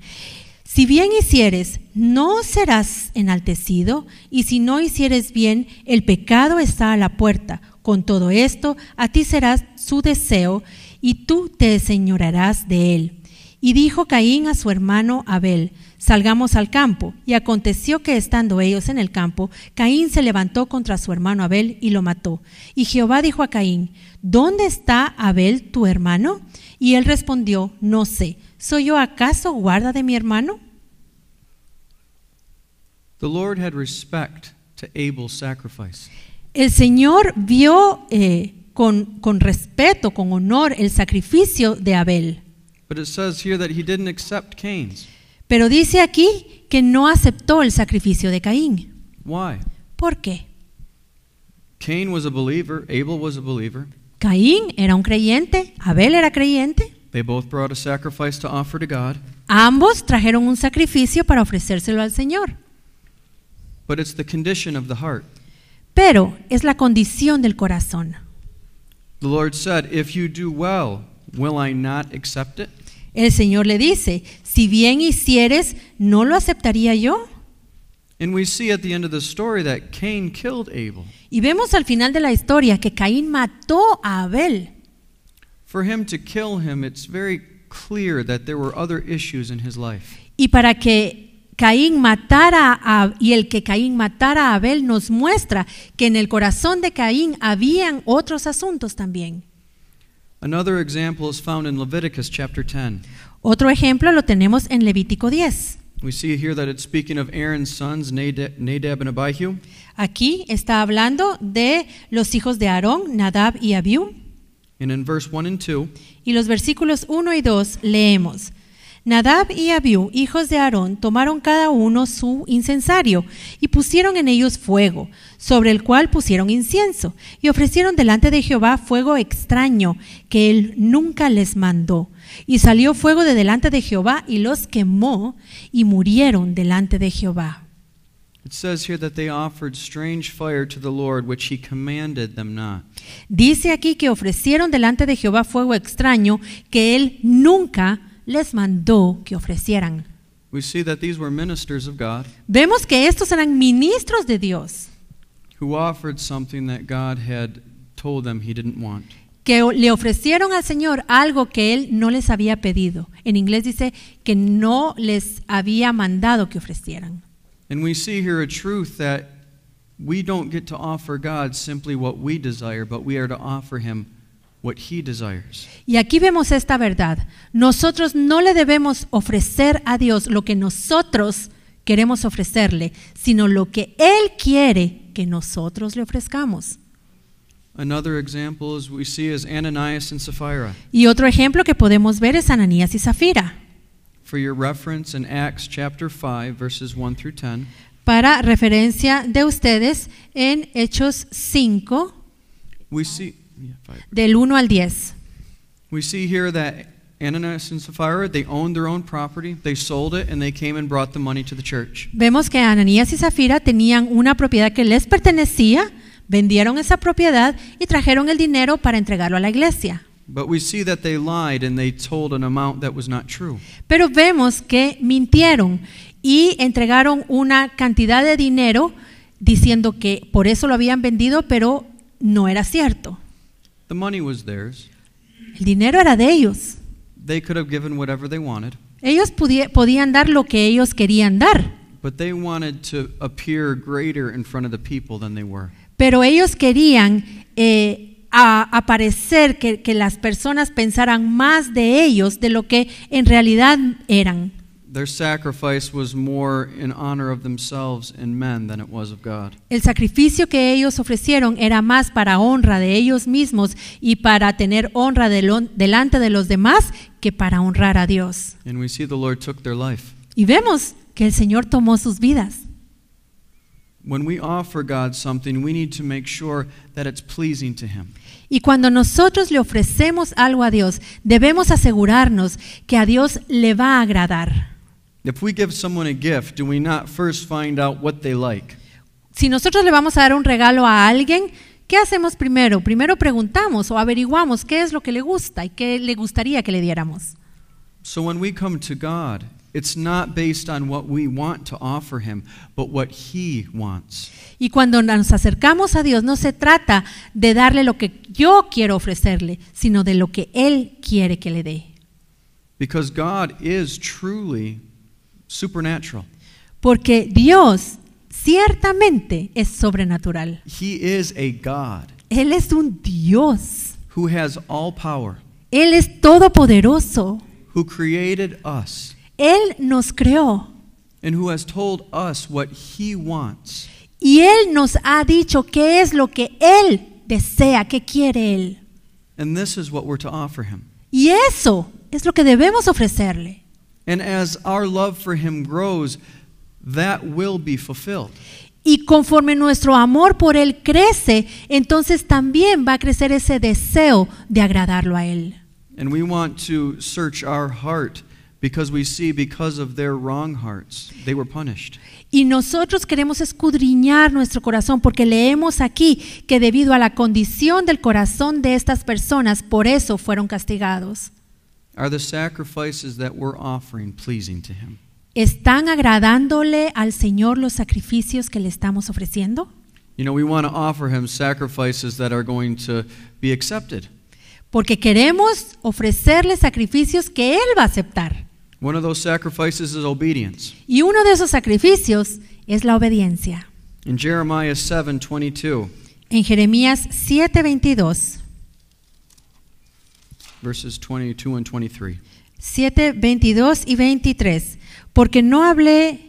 Si bien hicieres, no serás enaltecido, y si no hicieres bien, el pecado está a la puerta. Con todo esto, a ti será su deseo, y tú te enseñorearás de él. Y dijo Caín a su hermano Abel: salgamos al campo. Y aconteció que estando ellos en el campo, Caín se levantó contra su hermano Abel y lo mató. Y Jehová dijo a Caín: ¿dónde está Abel tu hermano? Y él respondió: no sé. ¿Soy yo acaso guarda de mi hermano? The Lord had respect to Abel's sacrifice. El Señor vio con respeto, con honor, el sacrificio de Abel. But it says here that he didn't accept Cain's. Pero dice aquí que no aceptó el sacrificio de Caín. Why? ¿Por qué? Cain was a believer, Abel was a believer. Caín era un creyente, Abel era creyente. They both brought a sacrifice to offer to God. Ambos trajeron un sacrificio para ofrecérselo al Señor. But it's the condition of the heart. Pero es la condición del corazón. The Lord said, if you do well, will I not accept it? El Señor le dice: si bien hicieres, ¿no lo aceptaría yo? And we see at the end of the story that Cain killed Abel. Y vemos al final de la historia que Caín mató a Abel. For him to kill him, it's very clear that there were other issues in his life. Y para que Caín matara el que Caín matara a Abel nos muestra que en el corazón de Caín habían otros asuntos también. Another example is found in Leviticus chapter 10. Otro ejemplo lo tenemos en Levítico 10. We see here that it's speaking of Aaron's sons, Nadab and Abihu. Aquí está hablando de los hijos de Aarón, Nadab y Abiú. And in verse 1 and 2, Y los versículos 1 y 2 leemos: Nadab y Abiú, hijos de Aarón, tomaron cada uno su incensario y pusieron en ellos fuego, sobre el cual pusieron incienso, y ofrecieron delante de Jehová fuego extraño que él nunca les mandó. Y salió fuego de delante de Jehová y los quemó, y murieron delante de Jehová. it says here that they offered strange fire to the Lord, which he commanded them not. Dice aquí que ofrecieron delante de Jehová fuego extraño que él nunca les mandó que ofrecieran. We see that these were ministers of God Vemos que estos eran ministros de Dios, who offered something that God had told them he didn't want. que le ofrecieron al Señor algo que él no les había pedido. En inglés dice que no les había mandado que ofrecieran. And we see here a truth that we don't get to offer God simply what we desire, but we are to offer him what he desires. Y aquí vemos esta verdad. Nosotros no le debemos ofrecer a Dios lo que nosotros queremos ofrecerle, sino lo que él quiere que nosotros le ofrezcamos. Another example is we see is Ananias and Sapphira. Y otro ejemplo que podemos ver es Ananías y Zafira. For your reference in Acts chapter 5 verses 1 through 10. Para referencia de ustedes en Hechos 5 We see del 1 al 10. We see here that Ananias and Sapphira, they owned their own property, they sold it, and they came and brought the money to the church. Vemos que Ananías y Zafira tenían una propiedad que les pertenecía, vendieron esa propiedad y trajeron el dinero para entregarlo a la iglesia. But we see that they lied and they told an amount that was not true. Pero vemos que mintieron y entregaron una cantidad de dinero diciendo que por eso lo habían vendido, pero no era cierto. The money was theirs. El dinero era de ellos. They could have given whatever they wanted. Ellos podían dar lo que ellos querían dar. But they wanted to appear greater in front of the people than they were. Pero ellos querían aparecer que las personas pensaran más de ellos de lo que en realidad eran. Their sacrifice was more in honor of themselves and men than it was of God. El sacrificio que ellos ofrecieron era más para honra de ellos mismos y para tener honra delante de los demás que para honrar a Dios. And we see the Lord took their life. Y vemos que el Señor tomó sus vidas. When we offer God something, we need to make sure that it's pleasing to Him. Y cuando nosotros le ofrecemos algo a Dios, debemos asegurarnos que a Dios le va a agradar. If we give someone a gift, do we not first find out what they like? Si nosotros le vamos a dar un regalo a alguien, ¿qué hacemos primero? Primero preguntamos o averiguamos qué es lo que le gusta y qué le gustaría que le diéramos. So when we come to God, it's not based on what we want to offer Him, but what He wants. Y cuando nos acercamos a Dios, no se trata de darle lo que yo quiero ofrecerle, sino de lo que Él quiere que le dé. Because God is truly supernatural. Porque Dios ciertamente es sobrenatural. He is a God Él es un Dios. who has all power, Él es todopoderoso. who created us, Él nos creó. and who has told us what He wants. Y Él nos ha dicho qué es lo que Él desea, qué quiere Él. And this is what we're to offer Him. Y eso es lo que debemos ofrecerle. And as our love for Him grows, that will be fulfilled. Y conforme nuestro amor por Él crece, entonces también va a crecer ese deseo de agradarlo a Él. And we want to search our heart because we see because of their wrong hearts, they were punished. Y nosotros queremos escudriñar nuestro corazón porque leemos aquí que debido a la condición del corazón de estas personas, por eso fueron castigados. Are the sacrifices that we're offering pleasing to Him? ¿Están agradándole al Señor los sacrificios que le estamos ofreciendo? You know, we want to offer Him sacrifices that are going to be accepted. Porque queremos ofrecerle sacrificios que Él va a aceptar. One of those sacrifices is obedience. Y uno de esos sacrificios es la obediencia. In Jeremiah 7:22, En Jeremías 7:22, verses 22 and 23. 7:22 y 23. Porque no hablé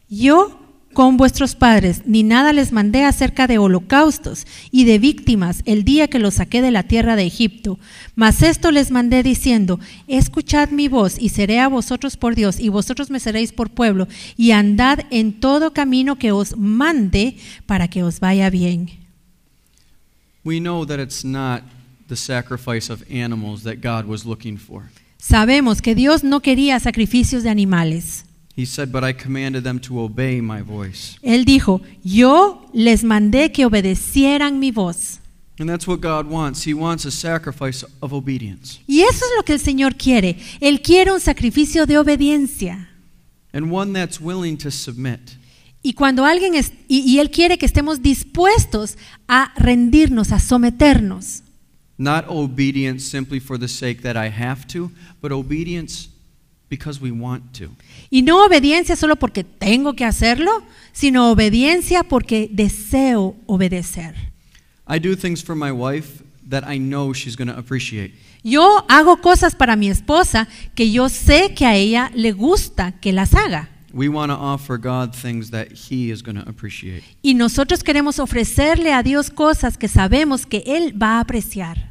yo con vuestros padres, ni nada les mandé acerca de holocaustos y de víctimas el día que los saqué de la tierra de Egipto. Mas esto les mandé diciendo, escuchad mi voz y seré a vosotros por Dios y vosotros me seréis por pueblo y andad en todo camino que os mande para que os vaya bien. We know that it's not the sacrifice of animals that God was looking for. Sabemos que Dios no quería sacrificios de animales. He said, but I commanded them to obey my voice. Él dijo, yo les mandé que obedecieran mi voz. And that's what God wants. He wants a sacrifice of obedience. Y eso es lo que el Señor quiere. Él quiere un sacrificio de obediencia. And one that's willing to submit. Y cuando alguien y Él quiere que estemos dispuestos a rendirnos, a someternos. Not obedience simply for the sake that I have to, but obedience because we want to. Y no obediencia solo porque tengo que hacerlo, sino obediencia porque deseo obedecer. I do things for my wife that I know she's going to appreciate. Yo hago cosas para mi esposa que yo sé que a ella le gusta que las haga. We want to offer God things that He is going to appreciate. Y nosotros queremos ofrecerle a Dios cosas que sabemos que Él va a apreciar.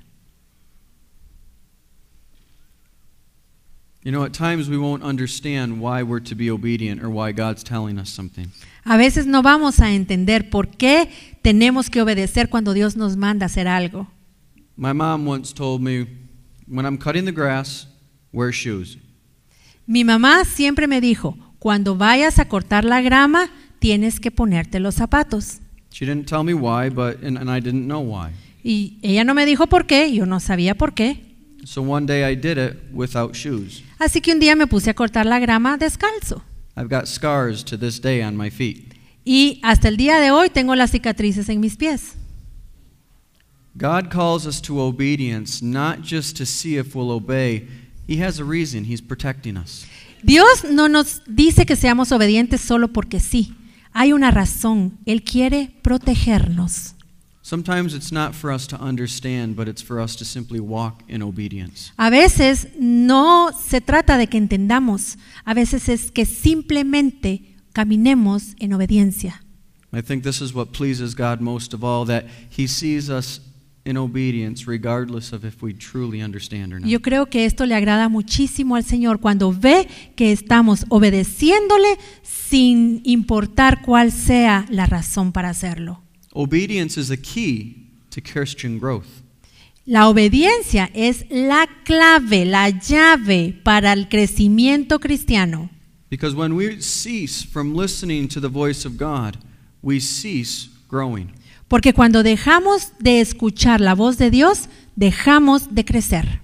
You know, at times we won't understand why we're to be obedient or why God's telling us something. A veces no vamos a entender por qué tenemos que obedecer cuando Dios nos manda hacer algo. My mom once told me, when I'm cutting the grass, wear shoes. Mi mamá siempre me dijo, cuando vayas a cortar la grama, tienes que ponerte los zapatos. She didn't tell me why, and I didn't know why. Y ella no me dijo por qué, yo no sabía por qué. So one day I did it without shoes. Así que un día me puse a cortar la grama descalzo. I've got scars to this day on my feet. Y hasta el día de hoy tengo las cicatrices en mis pies. God calls us to obedience not just to see if we'll obey. He has a reason. He's protecting us. Dios no nos dice que seamos obedientes solo porque sí. Hay una razón. Él quiere protegernos. Sometimes it's not for us to understand, but it's for us to simply walk in obedience. A veces no se trata de que entendamos. A veces es que simplemente caminemos en obediencia. I think this is what pleases God most of all, that He sees us in obedience regardless of if we truly understand or not. Yo creo que esto le agrada muchísimo al Señor cuando ve que estamos obedeciéndole sin importar cuál sea la razón para hacerlo. Obedience is a key to Christian growth. La obediencia es la clave, la llave para el crecimiento cristiano. Because when we cease from listening to the voice of God, we cease growing. Porque cuando dejamos de escuchar la voz de Dios, dejamos de crecer.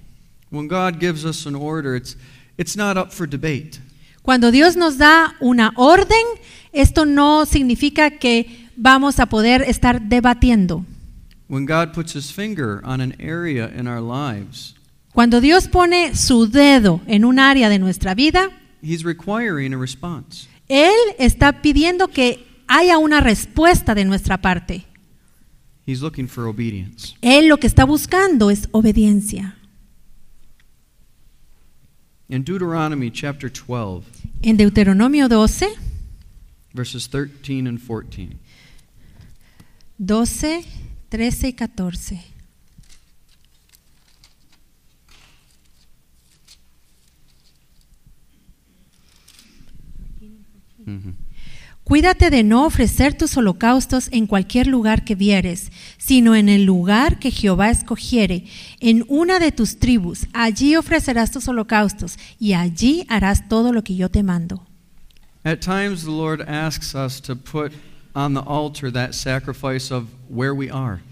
When God gives us an order, it's not up for debate. Cuando Dios nos da una orden, esto no significa que vamos a poder estar debatiendo. When God puts His finger on an area in our lives, Cuando Dios pone su dedo en un área de nuestra vida, He's requiring a response. Él está pidiendo que haya una respuesta de nuestra parte. He's looking for obedience. Él lo que está buscando es obediencia. In Deuteronomy chapter 12, En Deuteronomio 12, verses 13 and 14. 12, 13 y 14. Mm-hmm. Cuídate de no ofrecer tus holocaustos en cualquier lugar que vieres, sino en el lugar que Jehová escogiere, en una de tus tribus. Allí ofrecerás tus holocaustos y allí harás todo lo que yo te mando. At times the Lord asks us to put on the altar that sacrifice of where we are.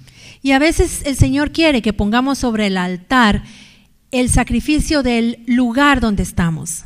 Y a veces el Señor quiere que pongamos sobre el altar el sacrificio del lugar donde estamos.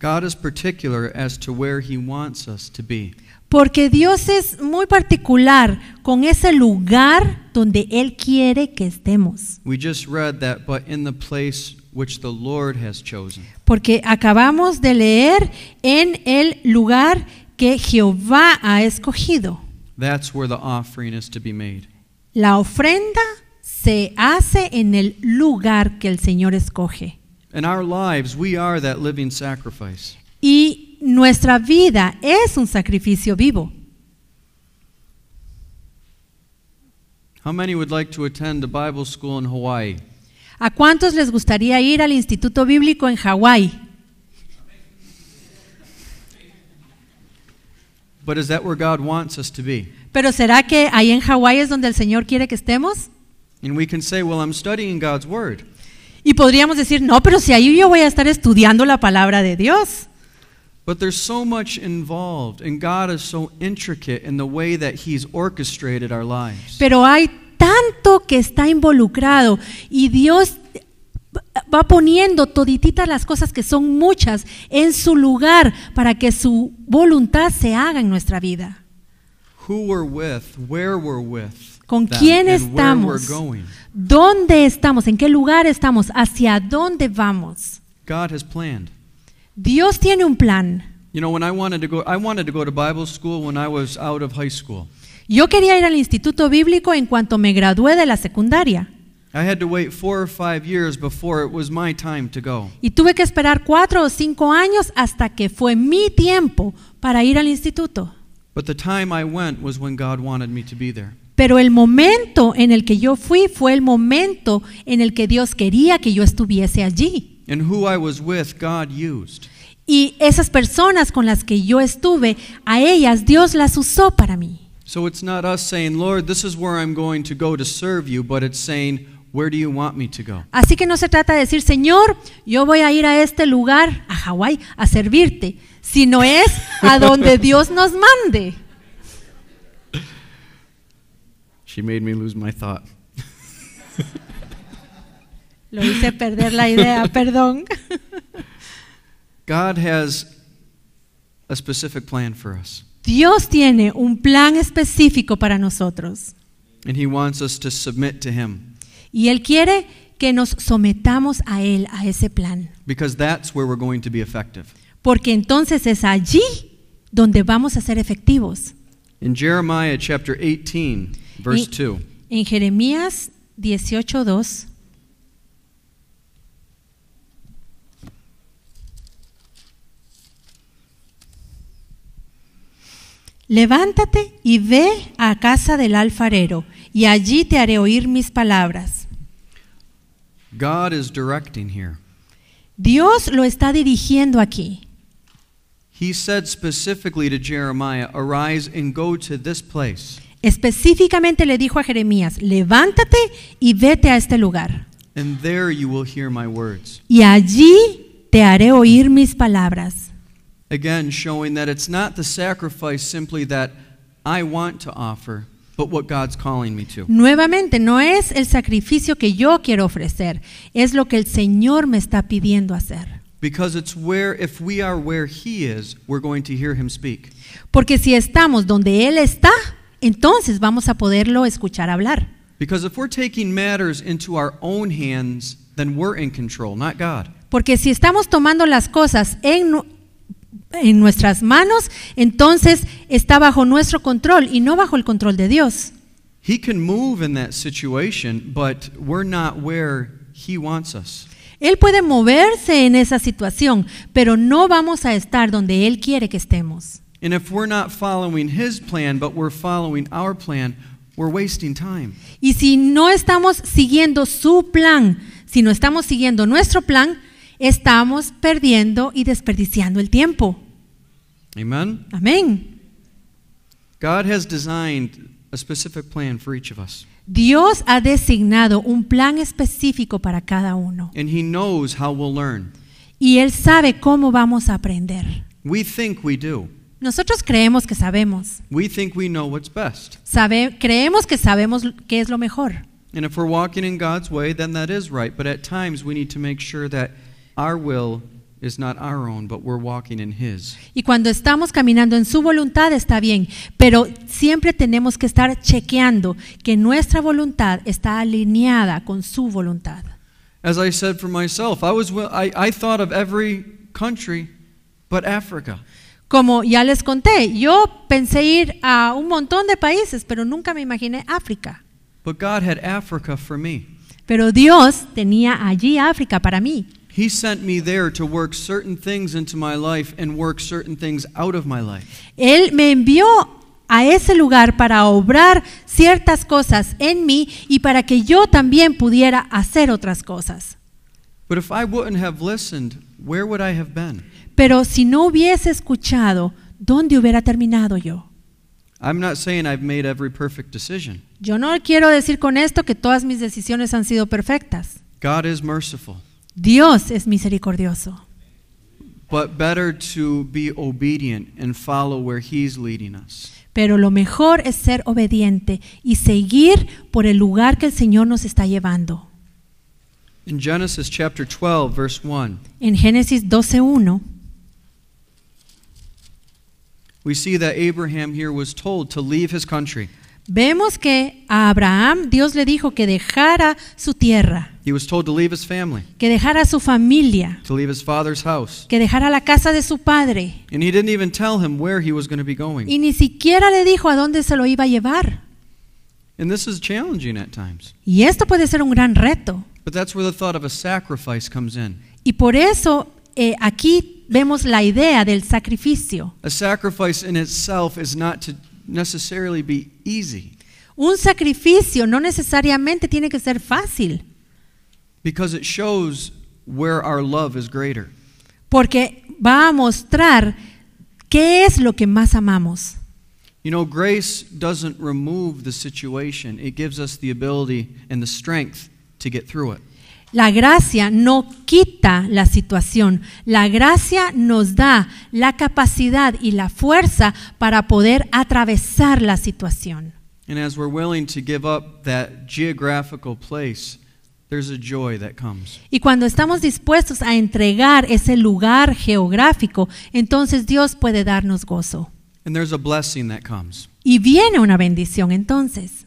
God is particular as to where He wants us to be. Porque Dios es muy particular con ese lugar donde Él quiere que estemos. We just read that, but in the place which the Lord has chosen. Porque acabamos de leer en el lugar que Jehová ha escogido. That's where the offering is to be made. La ofrenda se hace en el lugar que el Señor escoge. In our lives, we are that living sacrifice. Y nuestra vida es un sacrificio vivo. How many would like to attend a Bible school in Hawaii? ¿A cuántos les gustaría ir al Instituto Bíblico en Hawái? But is that where God wants us to be? Pero ¿será que ahí en Hawái es donde el Señor quiere que estemos? And we can say, well, I'm studying God's Word. Y podríamos decir, no, pero si ahí yo voy a estar estudiando la palabra de Dios. But there's so much involved, and God is so intricate in the way that He's orchestrated our lives. Pero hay tanto que está involucrado y Dios va poniendo todititas las cosas, que son muchas, en su lugar para que su voluntad se haga en nuestra vida. Who we're with, where we're with, ¿Con them, quién and where we're estamos? going. ¿Dónde estamos? ¿En qué lugar estamos? ¿Hacia dónde vamos? God has planned. Dios tiene un plan. You know, when I wanted to go to Bible school when I was out of high school. Yo quería ir al instituto bíblico en cuanto me gradué de la secundaria. I had to wait 4 or 5 years before it was my time to go. Y tuve que esperar 4 o 5 años hasta que fue mi tiempo para ir al instituto. But the time I went was when God wanted me to be there. Pero el momento en el que yo fui fue el momento en el que Dios quería que yo estuviese allí. And who I was with, God used. Y esas personas con las que yo estuve, a ellas Dios las usó para mí. So it's not us saying, Lord, this is where I'm going to go to serve you, but it's saying, where do you want me to go? Así que no se trata de decir, Señor, yo voy a ir a este lugar, a Hawái, a servirte, sino es a donde Dios nos mande. She made me lose my thought. Lo hice perder la idea, perdón. God has a specific plan for us. Dios tiene un plan específico para nosotros. And He wants us to submit to Him. Y Él quiere que nos sometamos a Él, a ese plan. Because that's where we're going to be effective. Porque entonces es allí donde vamos a ser efectivos. In Jeremiah chapter 18, verse 2. En Jeremías 18:2. Levántate y ve a casa del alfarero, y allí te haré oír mis palabras. God is directing here. Dios lo está dirigiendo aquí. He said specifically to Jeremiah, arise and go to this place. Específicamente le dijo a Jeremías, levántate y vete a este lugar. And there you will hear my words. Y allí te haré oír mis palabras. Again, showing that it's not the sacrifice simply that I want to offer, but what God's calling me to. Nuevamente, no es el sacrificio que yo quiero ofrecer, es lo que el Señor me está pidiendo hacer. Because it's where, if we are where He is, we're going to hear Him speak. Porque si estamos donde Él está, entonces vamos a poderlo escuchar hablar. Because if we're taking matters into our own hands, then we're in control, not God. Porque si estamos tomando las cosas en nuestras manos, entonces está bajo nuestro control y no bajo el control de Dios. He can move in that situation, but we're not where He wants us. Él puede moverse en esa situación, pero no vamos a estar donde Él quiere que estemos. And if we're not following His plan, but we're following our plan, we're wasting time. Y si no estamos siguiendo su plan, si no estamos siguiendo nuestro plan, estamos perdiendo y desperdiciando el tiempo. Amen? Amén. God has designed a specific plan for each of us. Dios ha designado un plan específico para cada uno. And He knows how we'll learn. Y Él sabe cómo vamos a aprender. We think we do. Nosotros creemos que sabemos. We think we know what's best. Creemos que sabemos qué es lo mejor. And if we're walking in God's way, then that is right. But at times we need to make sure that our will is not our own, but we're walking in His. Y cuando estamos caminando en su voluntad está bien, pero siempre tenemos que estar chequeando que nuestra voluntad está alineada con su voluntad. As I said for myself, I thought of every country but Africa. Como ya les conté, yo pensé ir a un montón de países, pero nunca me imaginé África. But God had Africa for me. Pero Dios tenía allí África para mí. He sent me there to work certain things into my life and work certain things out of my life. Él me envió a ese lugar para obrar ciertas cosas en mí y para que yo también pudiera hacer otras cosas. But if I wouldn't have listened, where would I have been? Pero si no hubiese escuchado, ¿dónde hubiera terminado yo? I'm not saying I've made every perfect decision. Yo no quiero decir con esto que todas mis decisiones han sido perfectas. God is merciful. Dios es misericordioso. But better to be obedient and follow where He's leading us. Pero lo mejor es ser obediente y seguir por el lugar que el Señor nos está llevando. In Genesis chapter 12, verse 1, En Génesis 12:1 we see that Abraham here was told to leave his country. vemos que a Abraham Dios le dijo que dejara su tierra, He was told to leave his family, que dejara su familia, to leave his father's house. que dejara la casa de su padre. And he didn't even tell him where he was going to be going. Y ni siquiera le dijo a dónde se lo iba a llevar. And this is challenging at times. Y esto puede ser un gran reto. But that's where the thought of a sacrifice comes in. Y por eso aquí vemos la idea del sacrificio. A sacrifice in itself is not to necessarily be easy. Un sacrificio no necesariamente tiene que ser fácil, Because it shows where our love is greater. porque va a mostrar qué es lo que más amamos. You know, grace doesn't remove the situation. It gives us the ability and the strength to get through it. La gracia no quita la situación. La gracia nos da la capacidad y la fuerza para poder atravesar la situación. And as we're willing to give up that geographical place, there's a joy that comes. Y cuando estamos dispuestos a entregar ese lugar geográfico, entonces Dios puede darnos gozo. And there's a blessing that comes. Y viene una bendición entonces.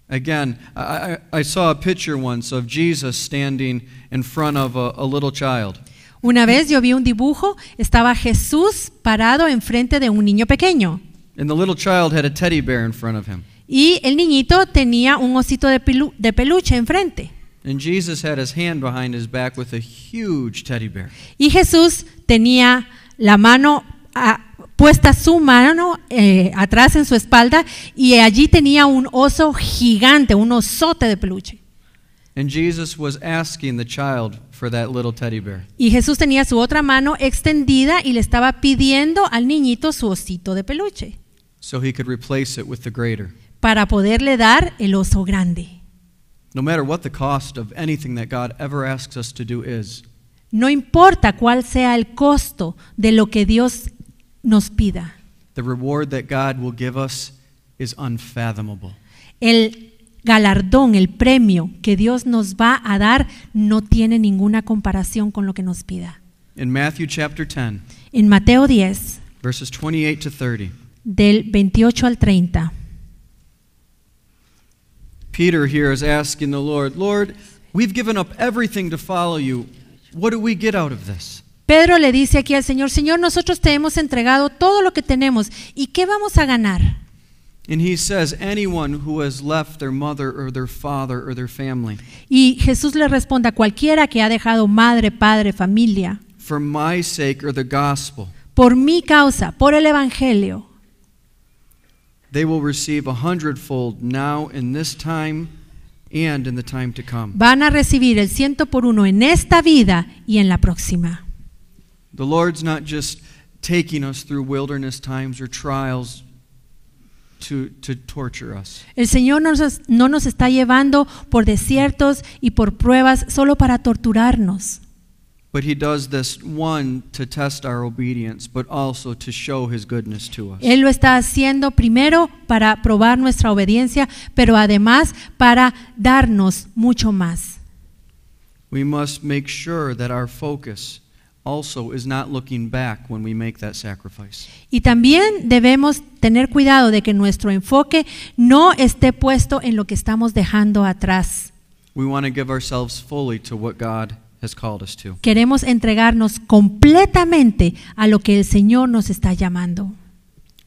Again, I saw a picture once of Jesus standing in front of a little child. Una vez yo vi un dibujo, estaba Jesús parado enfrente de un niño pequeño. And the little child had a teddy bear in front of him. Y el niñito tenía un osito de peluche enfrente. And Jesus had his hand behind his back with a huge teddy bear. Y Jesús tenía la mano puesta su mano atrás en su espalda y allí tenía un oso gigante, un osote de peluche. And Jesus was asking the child for that little teddy bear. Y Jesús tenía su otra mano extendida y le estaba pidiendo al niñito su osito de peluche So he could replace it with the greater. para poderle dar el oso grande. No matter what the cost of anything that God ever asks us to do is, No importa cuál sea el costo de lo que Dios nos pida. the reward that God will give us is unfathomable. El galardón, el premio que Dios nos va a dar no tiene ninguna comparación con lo que nos pida. In Matthew chapter 10, En Mateo 10, verses 28 to 30, del 28 al 30, Peter here is asking the Lord, Lord, we've given up everything to follow you. What do we get out of this? Pedro le dice aquí al Señor, Señor, nosotros te hemos entregado todo lo que tenemos, ¿y qué vamos a ganar? And he says, anyone who has left their mother or their father or their family Y Jesús le responde a cualquiera que ha dejado madre, padre, familia, for my sake or the gospel, por mi causa, por el Evangelio, they will receive 100-fold now in this time and in the time to come. van a recibir el 100 por 1 en esta vida y en la próxima. The Lord's not just taking us through wilderness times or trials to torture us. El Señor no nos está llevando por desiertos y por pruebas solo para torturarnos. But he does this, one, to test our obedience, but also to show his goodness to us. Él lo está haciendo primero para probar nuestra obediencia, pero además para darnos mucho más. We must make sure that our focus also is not looking back when we make that sacrifice. Y también debemos tener cuidado de que nuestro enfoque no esté puesto en lo que estamos dejando atrás. We want to give ourselves fully to what God has called us to. Queremos entregarnos completamente a lo que el Señor nos está llamando.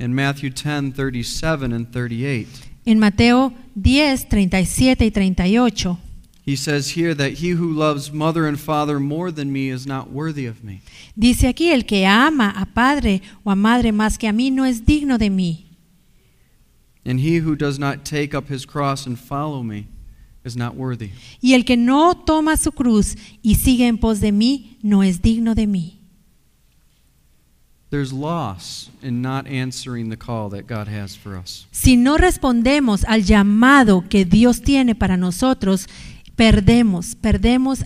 In Matthew 10:37 and 38, En Mateo 10, 37 y 38, he says here that he who loves mother and father more than me is not worthy of me. dice aquí, el que ama a padre o a madre más que a mí no es digno de mí. And he who does not take up his cross and follow me is not worthy. Y el que no toma su cruz y sigue en pos de mí no es digno de mí. There's loss in not answering the call that God has for us. Si no respondemos al llamado que Dios tiene para nosotros, perdemos,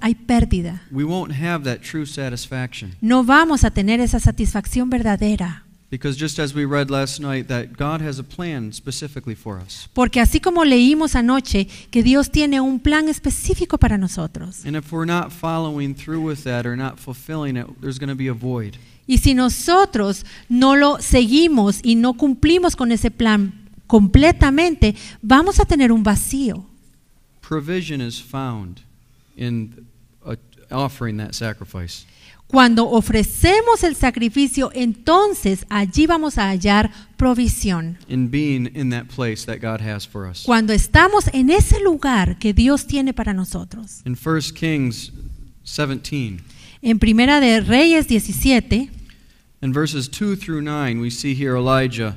hay pérdida. We won't have that true satisfaction. No vamos a tener esa satisfacción verdadera. Because just as we read last night, that God has a plan specifically for us. Porque así como leímos anoche, que Dios tiene un plan específico para nosotros. And if we're not following through with that or not fulfilling it, there's going to be a void. Y si nosotros no lo seguimos y no cumplimos con ese plan completamente, vamos a tener un vacío. Provision is found in offering that sacrifice. Cuando ofrecemos el sacrificio, entonces allí vamos a hallar provisión. in being in that place that God has for us. Cuando estamos en ese lugar que Dios tiene para nosotros. In 1 Kings 17, En Primera de Reyes 17, in verses 2 through 9, we see here Elijah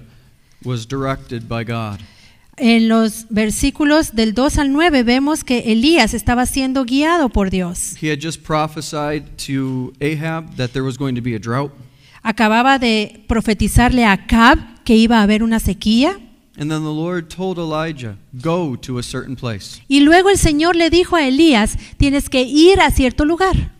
was directed by God. en los versículos del 2 al 9 vemos que Elías estaba siendo guiado por Dios. He had just prophesied to Ahab that there was going to be a drought. Acababa de profetizarle a Acab que iba a haber una sequía. And then the Lord told Elijah, go to a certain place. Y luego el Señor le dijo a Elías, tienes que ir a cierto lugar.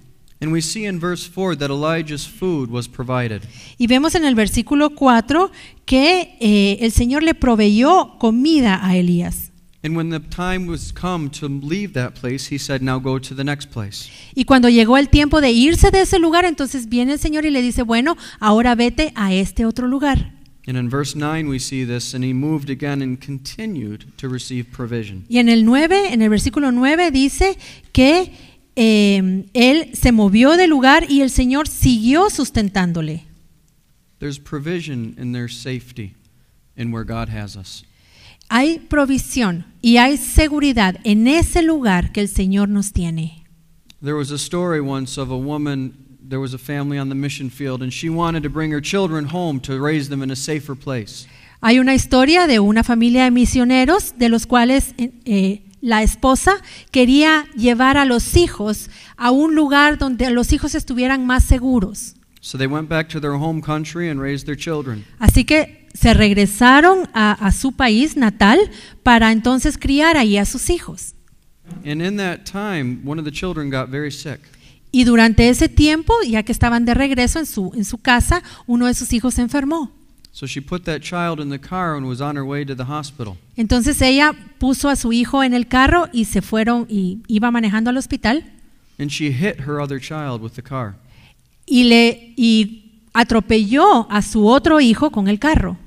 And we see in verse 4 that Elijah's food was provided. Y vemos en el versículo 4 que el Señor le proveyó comida a Elías. And when the time was come to leave that place, he said, now go to the next place. Y cuando llegó el tiempo de irse de ese lugar, entonces viene el Señor y le dice, bueno, ahora vete a este otro lugar. And in verse 9 we see this, and he moved again and continued to receive provision. Y en el versículo 9 dice que él se movió del lugar y el Señor siguió sustentándole. There's provision in their safety in where God has us. Hay provisión y hay seguridad en ese lugar que el Señor nos tiene. There was a story once of a woman, there was a family on the mission field, and she wanted to bring her children home to raise them in a safer place. Hay una historia de una familia de misioneros de los cuales la esposa quería llevar a los hijos a un lugar donde los hijos estuvieran más seguros. So they went back to their home country and raised their children. Así que se regresaron a su país natal para entonces criar ahí a sus hijos. And in that time, one of the children got very sick. Y durante ese tiempo, ya que estaban de regreso en su casa, uno de sus hijos se enfermó. So she put that child in the car and was on her way to the hospital. Entonces ella puso a su hijo en el carro y se fueron y iba manejando al hospital. And she hit her other child with the car. Y atropelló a su otro hijo con el carro.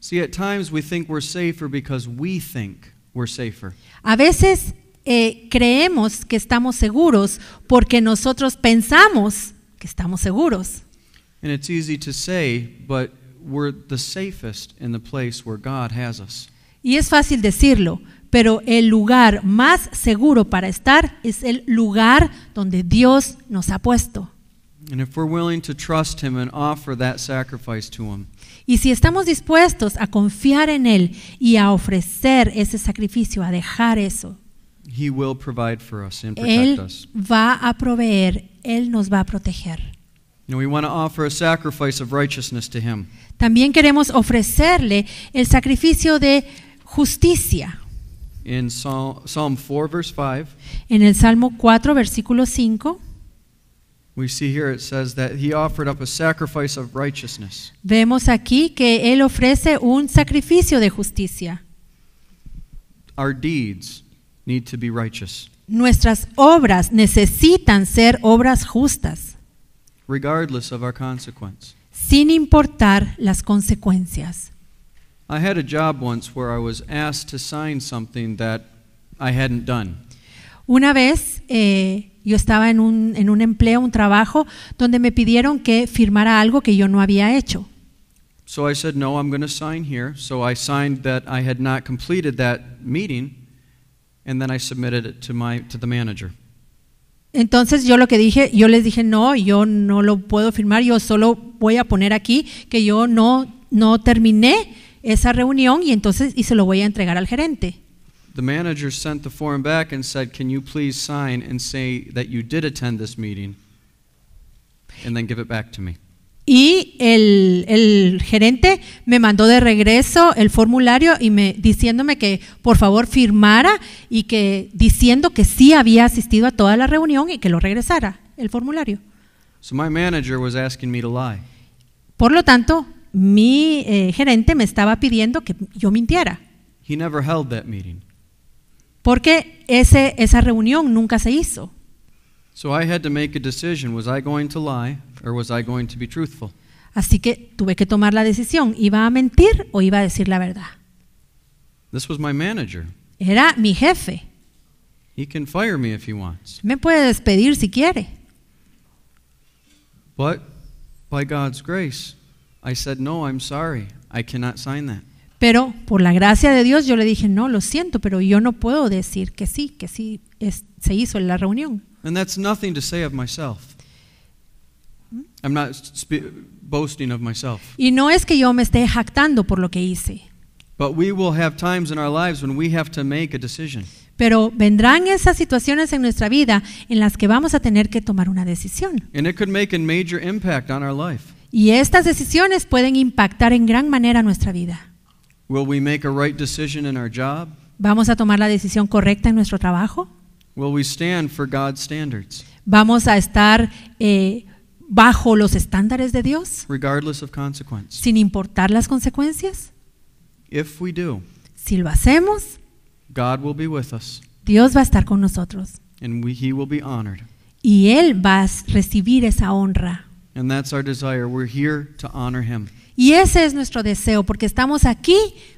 See, at times we think we're safer because we think we're safer. A veces creemos que estamos seguros porque nosotros pensamos que estamos seguros. And it's easy to say, but we're the safest in the place where God has us. Y es fácil decirlo, pero el lugar más seguro para estar es el lugar donde Dios nos ha puesto. And if we're willing to trust Him and offer that sacrifice to Him, Y si estamos dispuestos a confiar en Él y a ofrecer ese sacrificio, a dejar eso, He will provide for us and protect Él us. va a proveer, Él nos va a proteger. We want to offer a sacrifice of righteousness to Him. También queremos ofrecerle el sacrificio de justicia. In Psalm 4, verse 5, En el Salmo 4, versículo 5, we see here it says that He offered up a sacrifice of righteousness. vemos aquí que Él ofrece un sacrificio de justicia. Our deeds need to be righteous, Nuestras obras necesitan ser obras justas, regardless of our consequence. sin importar las consecuencias. I had a job once where I was asked to sign something that I hadn't done. Una vez yo estaba en un empleo, un trabajo, donde me pidieron que firmara algo que yo no había hecho. So I said, no, I'm going to sign here. So I signed that I had not completed that meeting, and then I submitted it to the manager. Entonces yo les dije, no, yo no lo puedo firmar, yo solo voy a poner aquí que yo no terminé esa reunión y se lo voy a entregar al gerente. The manager sent the form back and said, can you please sign and say that you did attend this meeting, and then give it back to me. Y el gerente me mandó de regreso el formulario diciéndome que por favor firmara y diciendo que sí había asistido a toda la reunión y que lo regresara, el formulario. So my manager was asking me to lie. Por lo tanto, mi gerente me estaba pidiendo que yo mintiera, He never held that meeting. porque esa reunión nunca se hizo. So I had to make a decision. Was I going to lie or was I going to be truthful? Así que tuve que tomar la decisión, ¿iba a mentir o iba a decir la verdad? This was my manager. Era mi jefe, He can fire me if he wants. me puede despedir si quiere. But by God's grace, I said, no, I'm sorry. I cannot sign that. Pero por la gracia de Dios yo le dije, no, lo siento, pero yo no puedo decir que sí se hizo en la reunión. And that's nothing to say of myself. I'm not boasting of myself. Y no es que yo me esté jactando por lo que hice. But we will have times in our lives when we have to make a decision. Pero vendrán esas situaciones en nuestra vida en las que vamos a tener que tomar una decisión. And it could make a major impact on our life. Y estas decisiones pueden impactar en gran manera nuestra vida. Will we make a right decision in our job? ¿Vamos a tomar la decisión correcta en nuestro trabajo? Will we stand for God's standards, ¿Vamos a estar bajo los estándares de Dios, regardless of consequence? sin importar las consecuencias? If we do, Si lo hacemos, God will be with us, Dios va a estar con nosotros and He will be honored. y Él va a recibir esa honra. And that's our desire. We're here to honor Him. Y ese es nuestro deseo, porque estamos aquí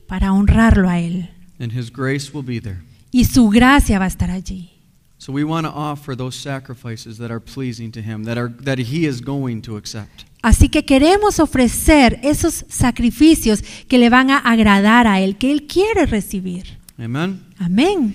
para honrarlo a Él. And His grace will be there. Y su gracia va a estar allí. So we want to offer those sacrifices that are pleasing to Him, that He is going to accept. Así que queremos ofrecer esos sacrificios que le van a agradar a Él, que Él quiere recibir. Amen? Amén.